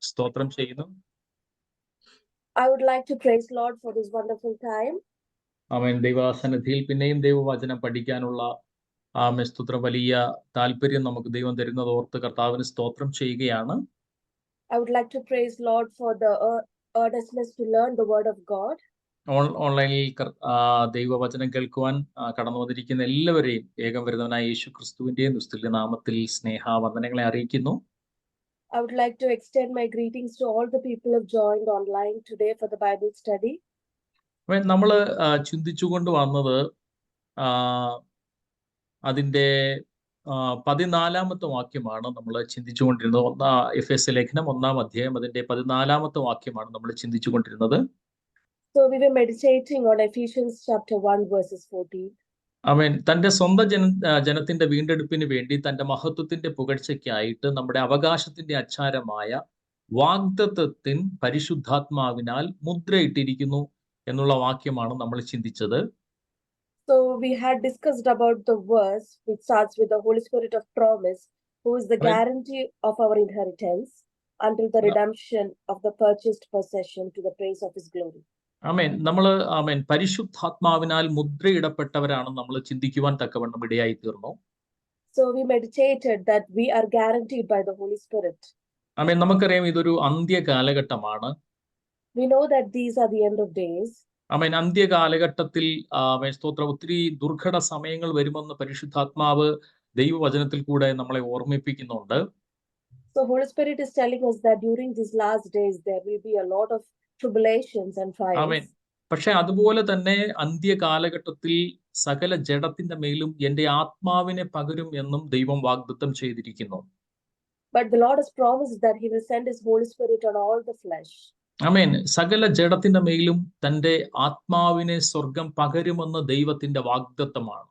സ്തോത്രം ചെയ്യുന്നു. I would like to praise Lord for this wonderful time. ആമേൻ. ദൈവസന്നിധിയിൽ പിന്നെയും ദൈവവചനം പഠിക്കാനുള്ള സ്തോത്രം വലിയ താല്പര്യം നമുക്ക് ദൈവം തരുന്നത് ഓർത്ത് കർത്താവിന് സ്തോത്രം ചെയ്യുകയാണ്. I would like to praise Lord for the earnestness to learn the word of God. ഓൺലൈനിൽ ദൈവവചനം കേൾക്കുവാൻ കടന്നു വന്നിരിക്കുന്ന എല്ലാവരെയും ഏകം വരുന്നവനായ യേശു ക്രിസ്തുവിന്റെയും നിസ്തുല്യ നാമത്തിൽ സ്നേഹവന്ദനങ്ങളെ അറിയിക്കുന്നു. I would like to extend my greetings to all the people who have joined online today for the Bible study. നമ്മൾ ചിന്തിച്ചുകൊണ്ട് വന്നത് അതിൻ്റെ 14-ാമത്തെ വാക്യമാണ് നമ്മൾ ചിന്തിച്ചുകൊണ്ടിരുന്നത്. എഫെസ്യ ലേഖനം 1-ാം അധ്യായം അതിൻ്റെ 14-ാമത്തെ വാക്യമാണ് നമ്മൾ ചിന്തിച്ചുകൊണ്ടിരുന്നത്. So we were meditating on Ephesians chapter 1 verses 14. ആമേൻ. തന്റെ സ്വന്തം ജനത്തിന്റെ വീണ്ടെടുപ്പിന് വേണ്ടി തന്റെ മഹത്വത്തിന്റെ പുകഴ്ചയ്ക്കായിട്ട് നമ്മുടെ അവകാശത്തിന്റെ അച്ചാരമായ വാഗ്ദത്തത്തിൻ പരിശുദ്ധാത്മാവിനാൽ മുദ്രയിട്ടിരിക്കുന്നു എന്നുള്ള വാക്യമാണ് നമ്മൾ ചിന്തിച്ചത്. So we had discussed about the verse which starts with the Holy Spirit of promise, who is the guarantee of our inheritance until the redemption of the purchased possession to the praise of his glory. ആമേൻ. പരിശുദ്ധാത്മാവിനാൽ മുദ്രയിടപ്പെട്ടവരാണ് നമ്മൾ ചിന്തിക്കുവാൻ തക്കവണ്ണം ഇടയായി തീർന്നു. So we meditated that we are guaranteed by the Holy Spirit. ആമേൻ. നമുക്കറിയാം ഇതൊരു അന്ത്യ കാലഘട്ടമാണ്. We know that these are the end of days. ആമേൻ. അന്ത്യ കാലഘട്ടത്തിൽ സ്തോത്രം ഒത്തിരി ദുർഘട സമയങ്ങൾ വരുമെന്ന് പരിശുദ്ധാത്മാവ് ദൈവവചനത്തിൽ കൂടെ നമ്മളെ ഓർമ്മിപ്പിക്കുന്നുണ്ട്. So Holy Spirit is telling us that during these last days there will be a lot of tribulations and trials. ആമേൻ. പക്ഷെ അതുപോലെ തന്നെ അന്ത്യ കാലഘട്ടത്തിൽ സകല ജഡത്തിന്റെ മേലും എന്റെ ആത്മാവിനെ പകരും എന്നും ദൈവം വാഗ്ദത്തം ചെയ്തിരിക്കുന്നു. But the Lord has promised that he will send his Holy Spirit on all the flesh. ആമേൻ. സകല ജഡത്തിന്റെ മേലും തന്റെ ആത്മാവിനെ സ്വർഗം പകരുമെന്ന് ദൈവത്തിന്റെ വാഗ്ദത്തമാണ്.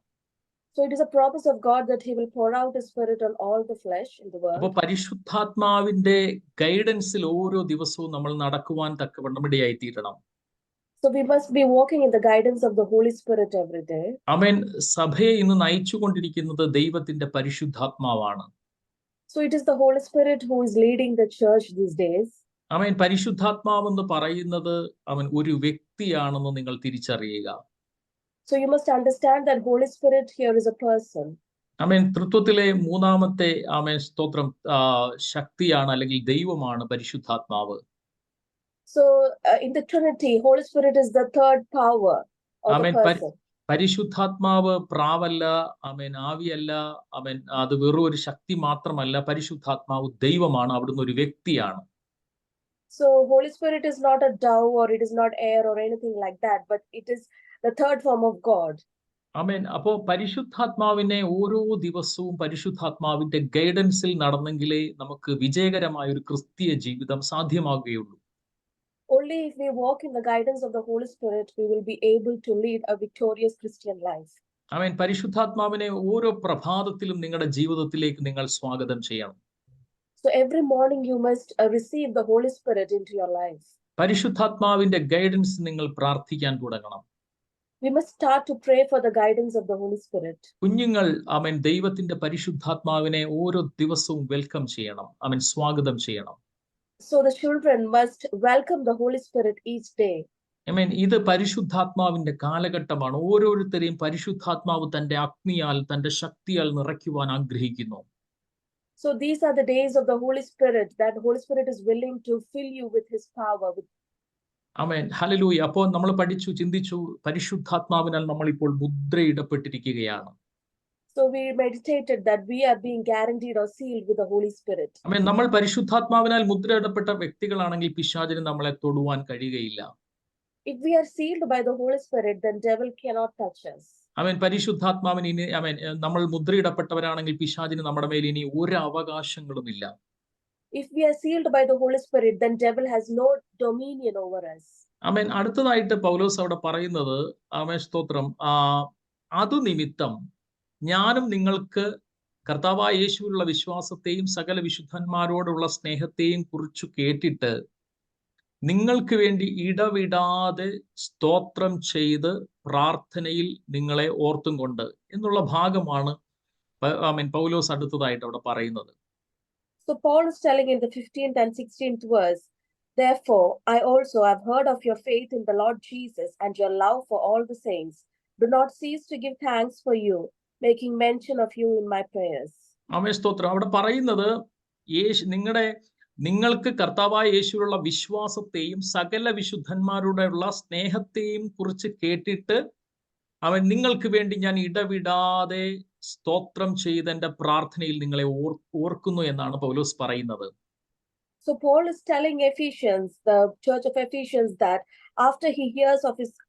So it is a promise of God that he will pour out his spirit on all the flesh in the world. അപ്പോൾ പരിശുദ്ധാത്മാവിന്റെ ഗൈഡൻസിൽ ഓരോ ദിവസവും നമ്മൾ നടക്കുവാൻ തക്കവണ്ണം ഇടയായി തീരണം. So we must be walking in the guidance of the Holy Spirit every day. ആമേൻ. സഭയെ ഇന്ന് നയിച്ചുകൊണ്ടിരിക്കുന്നത് ദൈവത്തിന്റെ പരിശുദ്ധാത്മാവാണ്. So it is the Holy Spirit who is leading the church these days. ആമേൻ. പരിശുദ്ധാത്മാവെന്ന് പറയുന്നത് അവൻ ഒരു വ്യക്തിയാണെന്ന് നിങ്ങൾ തിരിച്ചറിയുക. So you must understand that Holy Spirit here is a person. ആമേൻ. തൃത്വത്തിലെ മൂന്നാമത്തെ ആമേൻ സ്തോത്രം ശക്തിയാണ് അല്ലെങ്കിൽ ദൈവമാണ് പരിശുദ്ധാത്മാവ്. So in the Trinity, Holy Spirit is the third power of the person. പരിശുദ്ധാത്മാവ് പ്രാവല്ല, ആമേൻ, ആവിയല്ല, ആമേൻ, അത് വെറും ഒരു ശക്തി മാത്രമല്ല. പരിശുദ്ധാത്മാവ് ദൈവമാണ്, അവിടുന്ന് ഒരു വ്യക്തിയാണ്. So Holy Spirit is not a dove or it is not air or anything like that, but it is the third form of God. ആമേൻ. അപ്പോൾ പരിശുദ്ധാത്മാവിനെ ഓരോ ദിവസവും പരിശുദ്ധാത്മാവിന്റെ ഗൈഡൻസിൽ നടന്നെങ്കിലേ നമുക്ക് വിജയകരമായ ഒരു ക്രിസ്തീയ ജീവിതം സാധ്യമാകുകയുള്ളൂ. Only if we walk in the guidance of the Holy Spirit, we will be able to lead a victorious Christian life. ആമേൻ. പരിശുദ്ധാത്മാവിനെ ഓരോ പ്രഭാതത്തിലും നിങ്ങളുടെ ജീവിതത്തിലേക്ക് നിങ്ങൾ സ്വാഗതം ചെയ്യണം. So every morning you must receive the Holy Spirit into your life. പരിശുദ്ധാത്മാവിന്റെ guidance നിങ്ങൾ പ്രാർത്ഥിക്കാൻ തുടങ്ങണം. We must start to pray for the guidance of the Holy Spirit. കുഞ്ഞുങ്ങൾ ആമേൻ ദൈവത്തിന്റെ പരിശുദ്ധാത്മാവിനെ ഓരോ ദിവസവും വെൽക്കം ചെയ്യണം, ആമേൻ, സ്വാഗതം ചെയ്യണം. So the children must welcome the Holy Spirit each day. ആമേൻ. ഇത് പരിശുദ്ധാത്മാവിന്റെ കാലഘട്ടമാണ്. ഓരോരുത്തരെയും പരിശുദ്ധാത്മാവ് തന്റെ അഗ്നിയാൽ തന്റെ ശക്തിയാൽ നിറയ്ക്കുവാൻ ആഗ്രഹിക്കുന്നു. So these are the days of the Holy Spirit, that the Holy Spirit is willing to fill you with his power. Amen. Hallelujah. അപ്പോൾ നമ്മൾ ചിന്തിച്ചു പരിശുദ്ധാത്മാവിനാൽ നമ്മൾ ഇപ്പോൾ മുദ്രയിടപ്പെട്ടിരിക്കുകയാണ്. So we meditated that we are being guaranteed or sealed with the Holy Spirit. ആമേൻ. നമ്മൾ പരിശുദ്ധാത്മാവിനാൽ മുദ്രയിടപ്പെട്ട വ്യക്തികളാണെങ്കിൽ പിശാചിന് നമ്മളെ തൊടുവാൻ കഴിയുകയില്ല. If we are sealed by the Holy Spirit, then devil cannot touch us. ആമേൻ. പരിശുദ്ധാത്മാവിന് ഇനി ആമേൻ നമ്മൾ മുദ്രയിടപ്പെട്ടവരാണെങ്കിൽ പിശാചിന് നമ്മുടെ മേൽ ഇനി ഒരു അവകാശങ്ങളുമില്ല. If we are sealed by the Holy Spirit, then devil has no dominion over us. ആമേൻ. അടുത്തതായിട്ട് പൗലോസ് അവിടെ പറയുന്നത്, ആമേൻ സ്തോത്രം, അതു നിമിത്തം ഞാനും നിങ്ങൾക്ക് കർത്താവായ യേശുവിലുള്ള വിശ്വാസത്തെയും സകല വിശുദ്ധന്മാരോടുള്ള സ്നേഹത്തെയും കുറിച്ചു കേട്ടിട്ട് നിങ്ങൾക്ക് വേണ്ടി ഇടവിടാതെ സ്തോത്രം ചെയ്ത് പ്രാർത്ഥനയിൽ നിങ്ങളെ ഓർത്തും കൊണ്ട് എന്നുള്ള ഭാഗമാണ് ആമേൻ പൗലോസ് അടുത്തതായിട്ട് അവിടെ പറയുന്നത്. So Paul is telling in the 15th and 16th verse, therefore, I also have heard of your faith in the Lord Jesus and your love for all the saints. Do not cease to give thanks for you, making mention of you in my prayers. ആമേൻ സ്തോത്രം. അവിടെ പറയുന്നത് നിങ്ങൾക്ക് കർത്താവായ യേശുവിലുള്ള വിശ്വാസത്തെയും സകല വിശുദ്ധന്മാരോടുള്ള സ്നേഹത്തെയും കുറിച്ച് കേട്ടിട്ട് അവൻ നിങ്ങൾക്ക് വേണ്ടി ഞാൻ ഇടവിടാതെ സ്തോത്രം ചെയ്ത് എന്റെ പ്രാർത്ഥനയിൽ നിങ്ങളെ ഓർക്കുന്നു എന്നാണ് പൗലോസ് പറയുന്നത്. So Paul is telling Ephesians, the church of Ephesians, that after he hears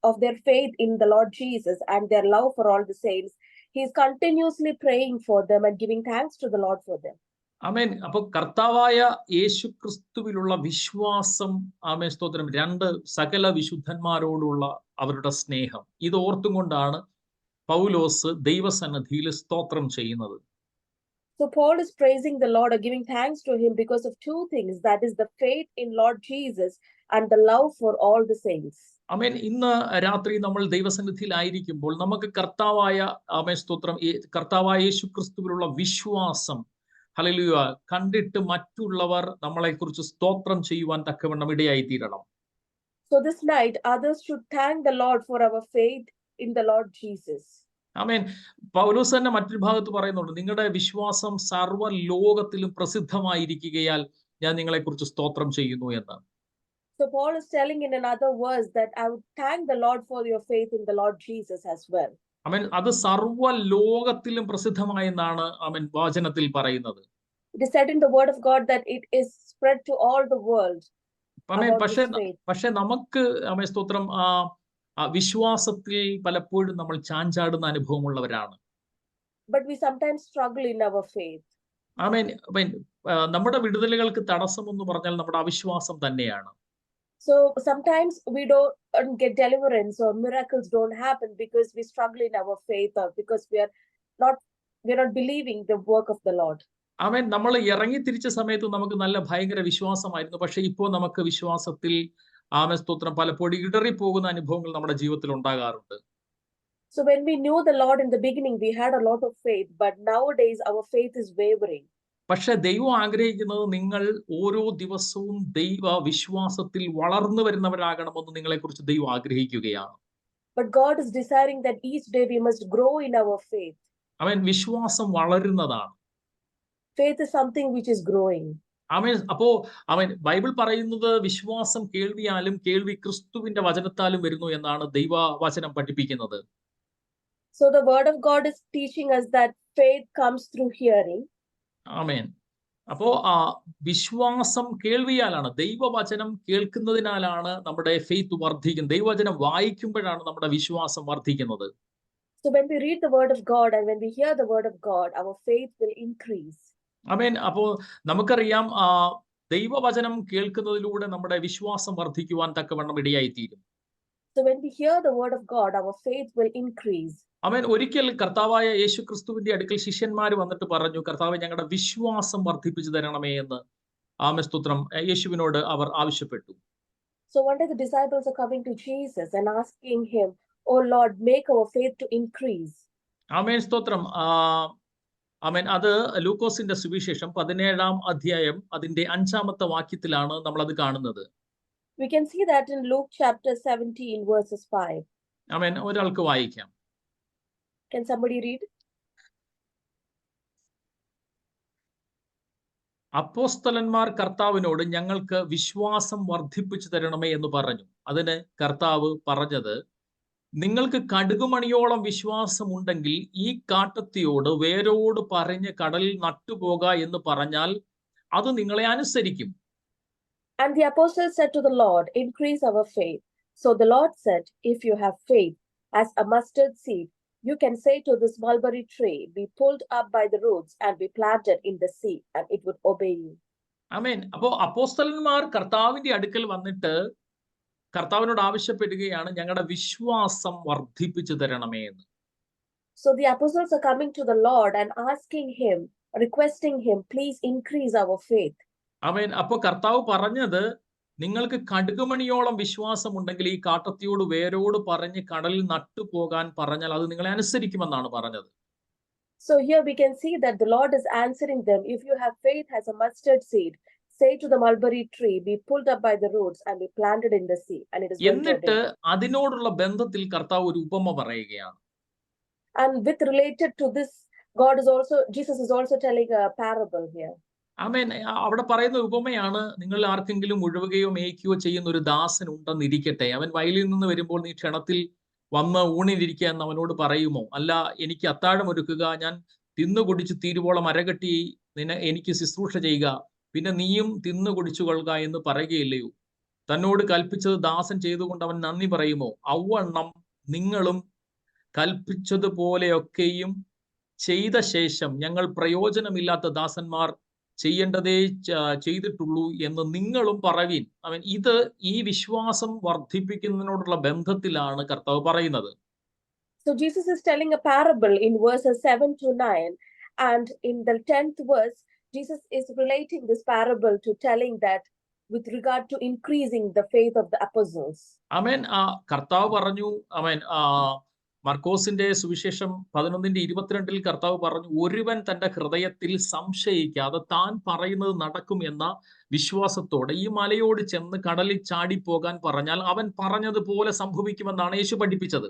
of their faith in the Lord Jesus and their love for all the saints, he is continuously praying for them and giving thanks to the Lord for them. ആമേൻ. അപ്പൊ കർത്താവായ യേശു ക്രിസ്തുവിലുള്ള വിശ്വാസം, ആമേൻ സ്തോത്രം, രണ്ട് സകല വിശുദ്ധന്മാരോടുള്ള അവരുടെ സ്നേഹം, ഇത് ഓർത്തും കൊണ്ടാണ് പൗലോസ് ദൈവസന്നിധിയിൽ സ്തോത്രം ചെയ്യുന്നത്. So Paul is praising the Lord or giving thanks to him because of two things, that is the faith in Lord Jesus and the love for all the saints. ആമേൻ. ഇന്ന് രാത്രി നമ്മൾ ദൈവസന്നിധിയിലായിരിക്കുമ്പോൾ നമുക്ക് കർത്താവായ ആമേൻ സ്തോത്രം കർത്താവായ യേശു ക്രിസ്തുവിലുള്ള വിശ്വാസം, ഹല്ലേലൂയ, കണ്ടിട്ട് മറ്റുള്ളവർ നമ്മളെക്കുറിച്ച് സ്തോത്രം ചെയ്യുവാൻ തക്കവണ്ണം ഇടയായി തീരണം. So this night others should thank the Lord for our faith in the Lord Jesus. ആമേൻ. പൗലോസ് തന്നെ മറ്റൊരു ഭാഗത്ത് പറയുന്നുണ്ട്, നിങ്ങളുടെ വിശ്വാസം സർവ്വ ലോകത്തിലും പ്രസിദ്ധമായിരിക്കുകയാൽ ഞാൻ നിങ്ങളെക്കുറിച്ച് സ്തോത്രം ചെയ്യുന്നു എന്ന്. So Paul is telling in another verse that I would thank the Lord for your faith in the Lord Jesus as well. ആമേൻ. അത് സർവ്വ ലോകത്തിലും പ്രസിദ്ധമായെന്നാണ് ആമേൻ വചനത്തിൽ പറയുന്നത്. It is said in the word of God that it is spread to all the world. ആമേൻ. പക്ഷേ നമുക്ക് ആമേൻ സ്തോത്രം വിശ്വാസത്തിൽ പലപ്പോഴും നമ്മൾ ചാഞ്ചാടുന്ന അനുഭവമുള്ളവരാണ്. But we sometimes struggle in our faith. ആമേൻ. നമ്മുടെ വിടുതലുകൾക്ക് തടസ്സം എന്ന് പറഞ്ഞാൽ നമ്മുടെ അവിശ്വാസം തന്നെയാണ്. So sometimes we don't get deliverance or miracles don't happen because we struggle in our faith or because we are not believing the work of the Lord. ആമേൻ. നമ്മൾ ഇറങ്ങി തിരിച്ച സമയത്ത് നമുക്ക് നല്ല ഭയങ്കര വിശ്വാസമായിരുന്നു. പക്ഷെ ഇപ്പോൾ നമുക്ക് വിശ്വാസത്തിൽ ആമേൻ സ്തോത്രം പലപ്പോഴും ഇടറിപ്പോകുന്ന അനുഭവങ്ങൾ നമ്മുടെ ജീവിതത്തിൽ ഉണ്ടാകാറുണ്ട്. So when we knew the Lord in the beginning, we had a lot of faith, but nowadays our faith is wavering. പക്ഷെ ദൈവം ആഗ്രഹിക്കുന്നത് നിങ്ങൾ ഓരോ ദിവസവും ദൈവ വിശ്വാസത്തിൽ വളർന്നു വരുന്നവരാകണമെന്ന് നിങ്ങളെക്കുറിച്ച് ദൈവം ആഗ്രഹിക്കുകയാണ്. But God is desiring that each day we must grow in our faith. ആമേൻ. വിശ്വാസം വളരുന്നതാണ്. Faith is something which is growing. Amen. Bible പറയുന്നത് വിശ്വാസം കേൾവിയാലും കേൾവി ക്രിസ്തുവിന്റെ വചനത്താലും വരുന്നു എന്നാണ് ദൈവവചനം പഠിപ്പിക്കുന്നത്. So the word of God is teaching us that faith comes through hearing. ആമേൻ. അപ്പോ വിശ്വാസം കേൾവിയാലാണ്, ദൈവവചനം കേൾക്കുന്നതിനാലാണ് നമ്മുടെ ഫെയ്ത്ത് വർദ്ധിക്കുന്നത്. ദൈവവചനം വായിക്കുമ്പോഴാണ് നമ്മുടെ വിശ്വാസം വർദ്ധിക്കുന്നത്. So when we read the word of God and when we hear the word of God, our faith will increase. ആമേൻ. അപ്പോ നമുക്കറിയാം, ദൈവവചനം കേൾക്കുന്നതിലൂടെ നമ്മുടെ വിശ്വാസം വർദ്ധിക്കുവാൻ തക്കവണ്ണം ഇടയായിത്തീരും. So when we hear the word of God, our faith will increase. ആമേൻ. ഒരിക്കൽ കർത്താവായ യേശു ക്രിസ്തുവിന്റെ അടുക്കൽ ശിഷ്യന്മാർ വന്നിട്ട് പറഞ്ഞു, കർത്താവേ, ഞങ്ങളുടെ വിശ്വാസം വർദ്ധിപ്പിച്ചു തരണമേ എന്ന് ആമേൻ സ്തോത്രം യേശുവിനോട് അവർ ആവശ്യപ്പെട്ടു. So one day the disciples are coming to Jesus and asking him, "Oh Lord, make our faith to increase." ആമേൻ സ്തോത്രം. ആമേൻ. അത് ലൂക്കോസിന്റെ സുവിശേഷം 17-ാം അധ്യായം അതിന്റെ 5-ാമത്തെ വാക്യത്തിലാണ് നമ്മൾ അത് കാണുന്നത്. We can see that in Luke chapter 17 verses 5. ആമേൻ. ഒരാൾക്ക് വായിക്കാം. Can somebody read? അപ്പോസ്തലന്മാർ കർത്താവിനോട് ഞങ്ങൾക്ക് വിശ്വാസം വർദ്ധിപ്പിച്ചു തരണമേ എന്ന് പറഞ്ഞു. അതിന് കർത്താവ് പറഞ്ഞത്, നിങ്ങൾക്ക് കടുകുമണിയോളം വിശ്വാസമുണ്ടെങ്കിൽ ഈ കാട്ടത്തിയോട് വേരോട് പറഞ്ഞ് കടലിൽ നട്ടുപോക എന്ന് പറഞ്ഞാൽ അത് നിങ്ങളെ അനുസരിക്കും. And the apostles said to the Lord, "Increase our faith." So the Lord said, "If you have faith as a mustard seed, you can say to this mulberry tree, be pulled up by the roots and be planted in the sea, and it would obey you." ആമേൻ. അപ്പോ അപ്പോസ്തലന്മാർ കർത്താവിന്റെ അടുക്കൽ വന്നിട്ട് കർത്താവിനോട് ആവശ്യപ്പെടുകയാണ്, ഞങ്ങളുടെ വിശ്വാസം വർദ്ധിപ്പിച്ചു തരണമേ എന്ന്. So the apostles are coming to the Lord and asking him, requesting him, please increase our faith. ആമേൻ. അപ്പോ കർത്താവ് പറഞ്ഞത്, നിങ്ങൾക്ക് കടുകുമണിയോളം വിശ്വാസമുണ്ടെങ്കിൽ ഈ കാട്ടത്തിയോട് വേരോട് പറഞ്ഞ് കടലിൽ നട്ടുപോകാൻ പറഞ്ഞാൽ അത് നിങ്ങളെ അനുസരിക്കുമെന്നാണ് പറഞ്ഞത്. So here we can see that the Lord is answering them, if you have faith as a mustard seed, say to the mulberry tree, be pulled up by the roots and be planted in the sea, and it is going to എന്നിട്ട് obey. അതിനോടുള്ള ബന്ധത്തിൽ കർത്താവ് ഒരു ഉപമ പറയുകയാണ്. And with related to this, Jesus is also telling a parable here. ആമേൻ. അവിടെ പറയുന്ന ഉപമയാണ്, നിങ്ങൾ ആർക്കെങ്കിലും ഉഴുവുകയോ മേയ്ക്കുകയോ ചെയ്യുന്ന ഒരു ദാസൻ ഉണ്ടെന്നിരിക്കട്ടെ. അവൻ വയലിൽ നിന്ന് വരുമ്പോൾ നീ ക്ഷണത്തിൽ വന്ന് ഊണിലിരിക്കുക എന്ന് അവനോട് പറയുമോ? അല്ല, എനിക്ക് അത്താഴം ഒരുക്കുക, ഞാൻ തിന്നു കുടിച്ചു തീരുവോളം അരകെട്ടി എനിക്ക് ശുശ്രൂഷ ചെയ്യുക, പിന്നെ നീയും തിന്നു കുടിച്ചു കൊള്ളുക എന്ന് പറയുകയില്ലയോ? തന്നോട് കൽപ്പിച്ചത് ദാസൻ ചെയ്തുകൊണ്ട് അവൻ നന്ദി പറയുമോ? ഔവണ്ണം നിങ്ങളും കൽപ്പിച്ചതുപോലെയൊക്കെയും ചെയ്ത ശേഷം ഞങ്ങൾ പ്രയോജനമില്ലാത്ത ദാസന്മാർ ചെയ്യേണ്ടതേ ചെയ്തിട്ടുള്ളൂ എന്ന് നിങ്ങളും പറവീൻ. അവൻ ഇത് ഈ വിശ്വാസം വർദ്ധിപ്പിക്കുന്നതിനോടുള്ള ബന്ധത്തിലാണ് കർത്താവ് പറയുന്നത്. So Jesus is telling a parable in verses 7 to 9, and in the 10th verse Jesus is relating this parable to telling that with regard to increasing the faith of the apostles. ആമേൻ. കർത്താവ് പറഞ്ഞു, ആമേൻ, മർക്കോസിന്റെ സുവിശേഷം 11:22 കർത്താവ് പറഞ്ഞു, ഒരുവൻ തന്റെ ഹൃദയത്തിൽ സംശയിക്കാതെ താൻ പറയുന്നത് നടക്കും എന്ന വിശ്വാസത്തോടെ ഈ മലയോട് ചെന്ന് കടലിൽ ചാടിപ്പോകാൻ പറഞ്ഞാൽ അവൻ പറഞ്ഞതുപോലെ സംഭവിക്കുമെന്നാണ് യേശു പഠിപ്പിച്ചത്.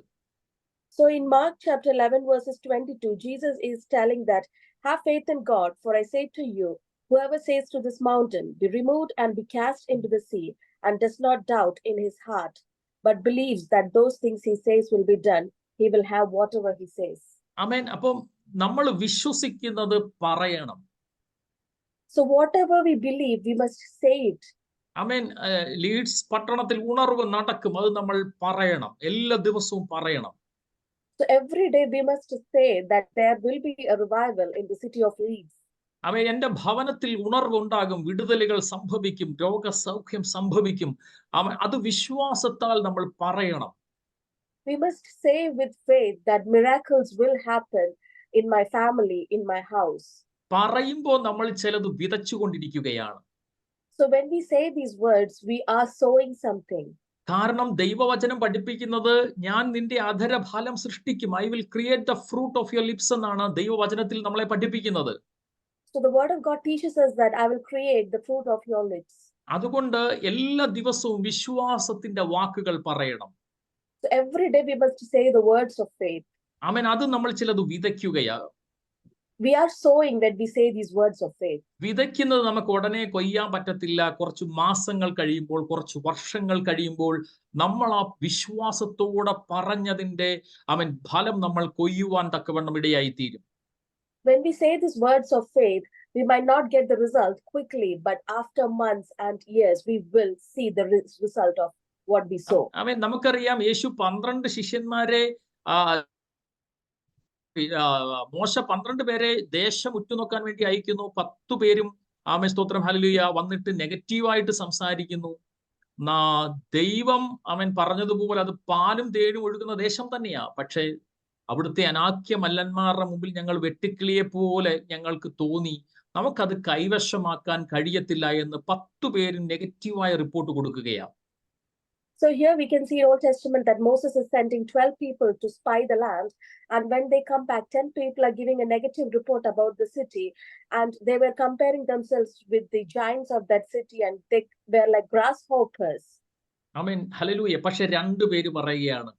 So in Mark chapter 11 verses 22, Jesus is telling that, have faith in God, for I say to you, whoever says to this mountain, be removed and be cast into the sea, and does not doubt in his heart, but believes that those things he says will be done, he will have whatever he says. ആമേൻ. അപ്പം നമ്മൾ വിശ്വസിക്കുന്നത് പറയണം. So whatever we believe, we must say it. ആമേൻ. Leeds പട്ടണത്തിൽ ഉണർവ് നടക്കും, അത് നമ്മൾ പറയണം, എല്ലാ ദിവസവും പറയണം. So every day we must say that there will be a revival in the city of Leeds. ആമേൻ. എൻ്റെ ഭവനത്തിൽ ഉണർവുണ്ടാകും, വിടുതലുകൾ സംഭവിക്കും, രോഗസൗഖ്യം സംഭവിക്കും. ആമേൻ. അത് വിശ്വാസത്താൽ നമ്മൾ പറയണം. We must say with faith that miracles will happen in my family, in my house. പറയുമ്പോൾ നമ്മൾ ചിലത് വിതച്ചുകൊണ്ടിരിക്കുകയാണ്. So when we say these words, we are sowing something. കാരണം ദൈവവചനം പഠിപ്പിക്കുന്നത്, ഞാൻ നിന്റെ അധരഫലം സൃഷ്ടിക്കും, I will create the fruit of your lips എന്നാണ് ദൈവവചനത്തിൽ നമ്മളെ പഠിപ്പിക്കുന്നത്. So the word of God teaches us that I will create the fruit of your lips. അതുകൊണ്ട് എല്ലാ ദിവസവും വിശ്വാസത്തിന്റെ വാക്കുകൾ പറയണം. So every day we must say the words of faith. ആമേൻ. അത് നമ്മൾ ചിലത് വിതയ്ക്കുകയാണ്. We are sowing when we say these words of faith. വിതയ്ക്കുന്നത് നമുക്ക് ഉടനെ കൊയ്യാൻ പറ്റത്തില്ല. കുറച്ച് മാസങ്ങൾ കഴിയുമ്പോൾ, കുറച്ച് വർഷങ്ങൾ കഴിയുമ്പോൾ നമ്മൾ ആ വിശ്വാസത്തോടെ പറഞ്ഞതിന്റെ ഫലം നമ്മൾ കൊയ്യുവാൻ തക്കവണ്ണം ഇടയായിത്തീരും. When we say these words of faith, we might not get the result quickly, but after months and years, we will see the result of what we sow. ആമേൻ. നമുക്കറിയാം, യേശു 12 ശിഷ്യന്മാരെ മോശ 12 പേരെ ദേശം ഉറ്റുനോക്കാൻ വേണ്ടി അയക്കുന്നു. 10 പേരും ആമേൻ സ്തോത്രം ഹല്ലേലൂയ വന്നിട്ട് നെഗറ്റീവായിട്ട് സംസാരിക്കുന്നു. ദൈവം അവൻ പറഞ്ഞതുപോലെ അത് പാലും തേനും ഒഴുകുന്ന ദേശം തന്നെയാ. പക്ഷേ അവിടുത്തെ അനാഖ്യ മല്ലന്മാരുടെ മുമ്പിൽ ഞങ്ങൾ വെട്ടുക്കിളിയെ പോലെ ഞങ്ങൾക്ക് തോന്നി, നമുക്കത് കൈവശമാക്കാൻ കഴിയത്തില്ല എന്ന് 10 പേരും നെഗറ്റീവായ റിപ്പോർട്ട് കൊടുക്കുകയാണ്. So here we can see in Old Testament that Moses is sending 12 people to spy the land, and when they come back, 10 people are giving a negative report about the city, and they were comparing themselves with the giants of that city, and they were like grasshoppers. Amen hallelujah. പക്ഷെ 2 പേര് പറയുകയാണ്,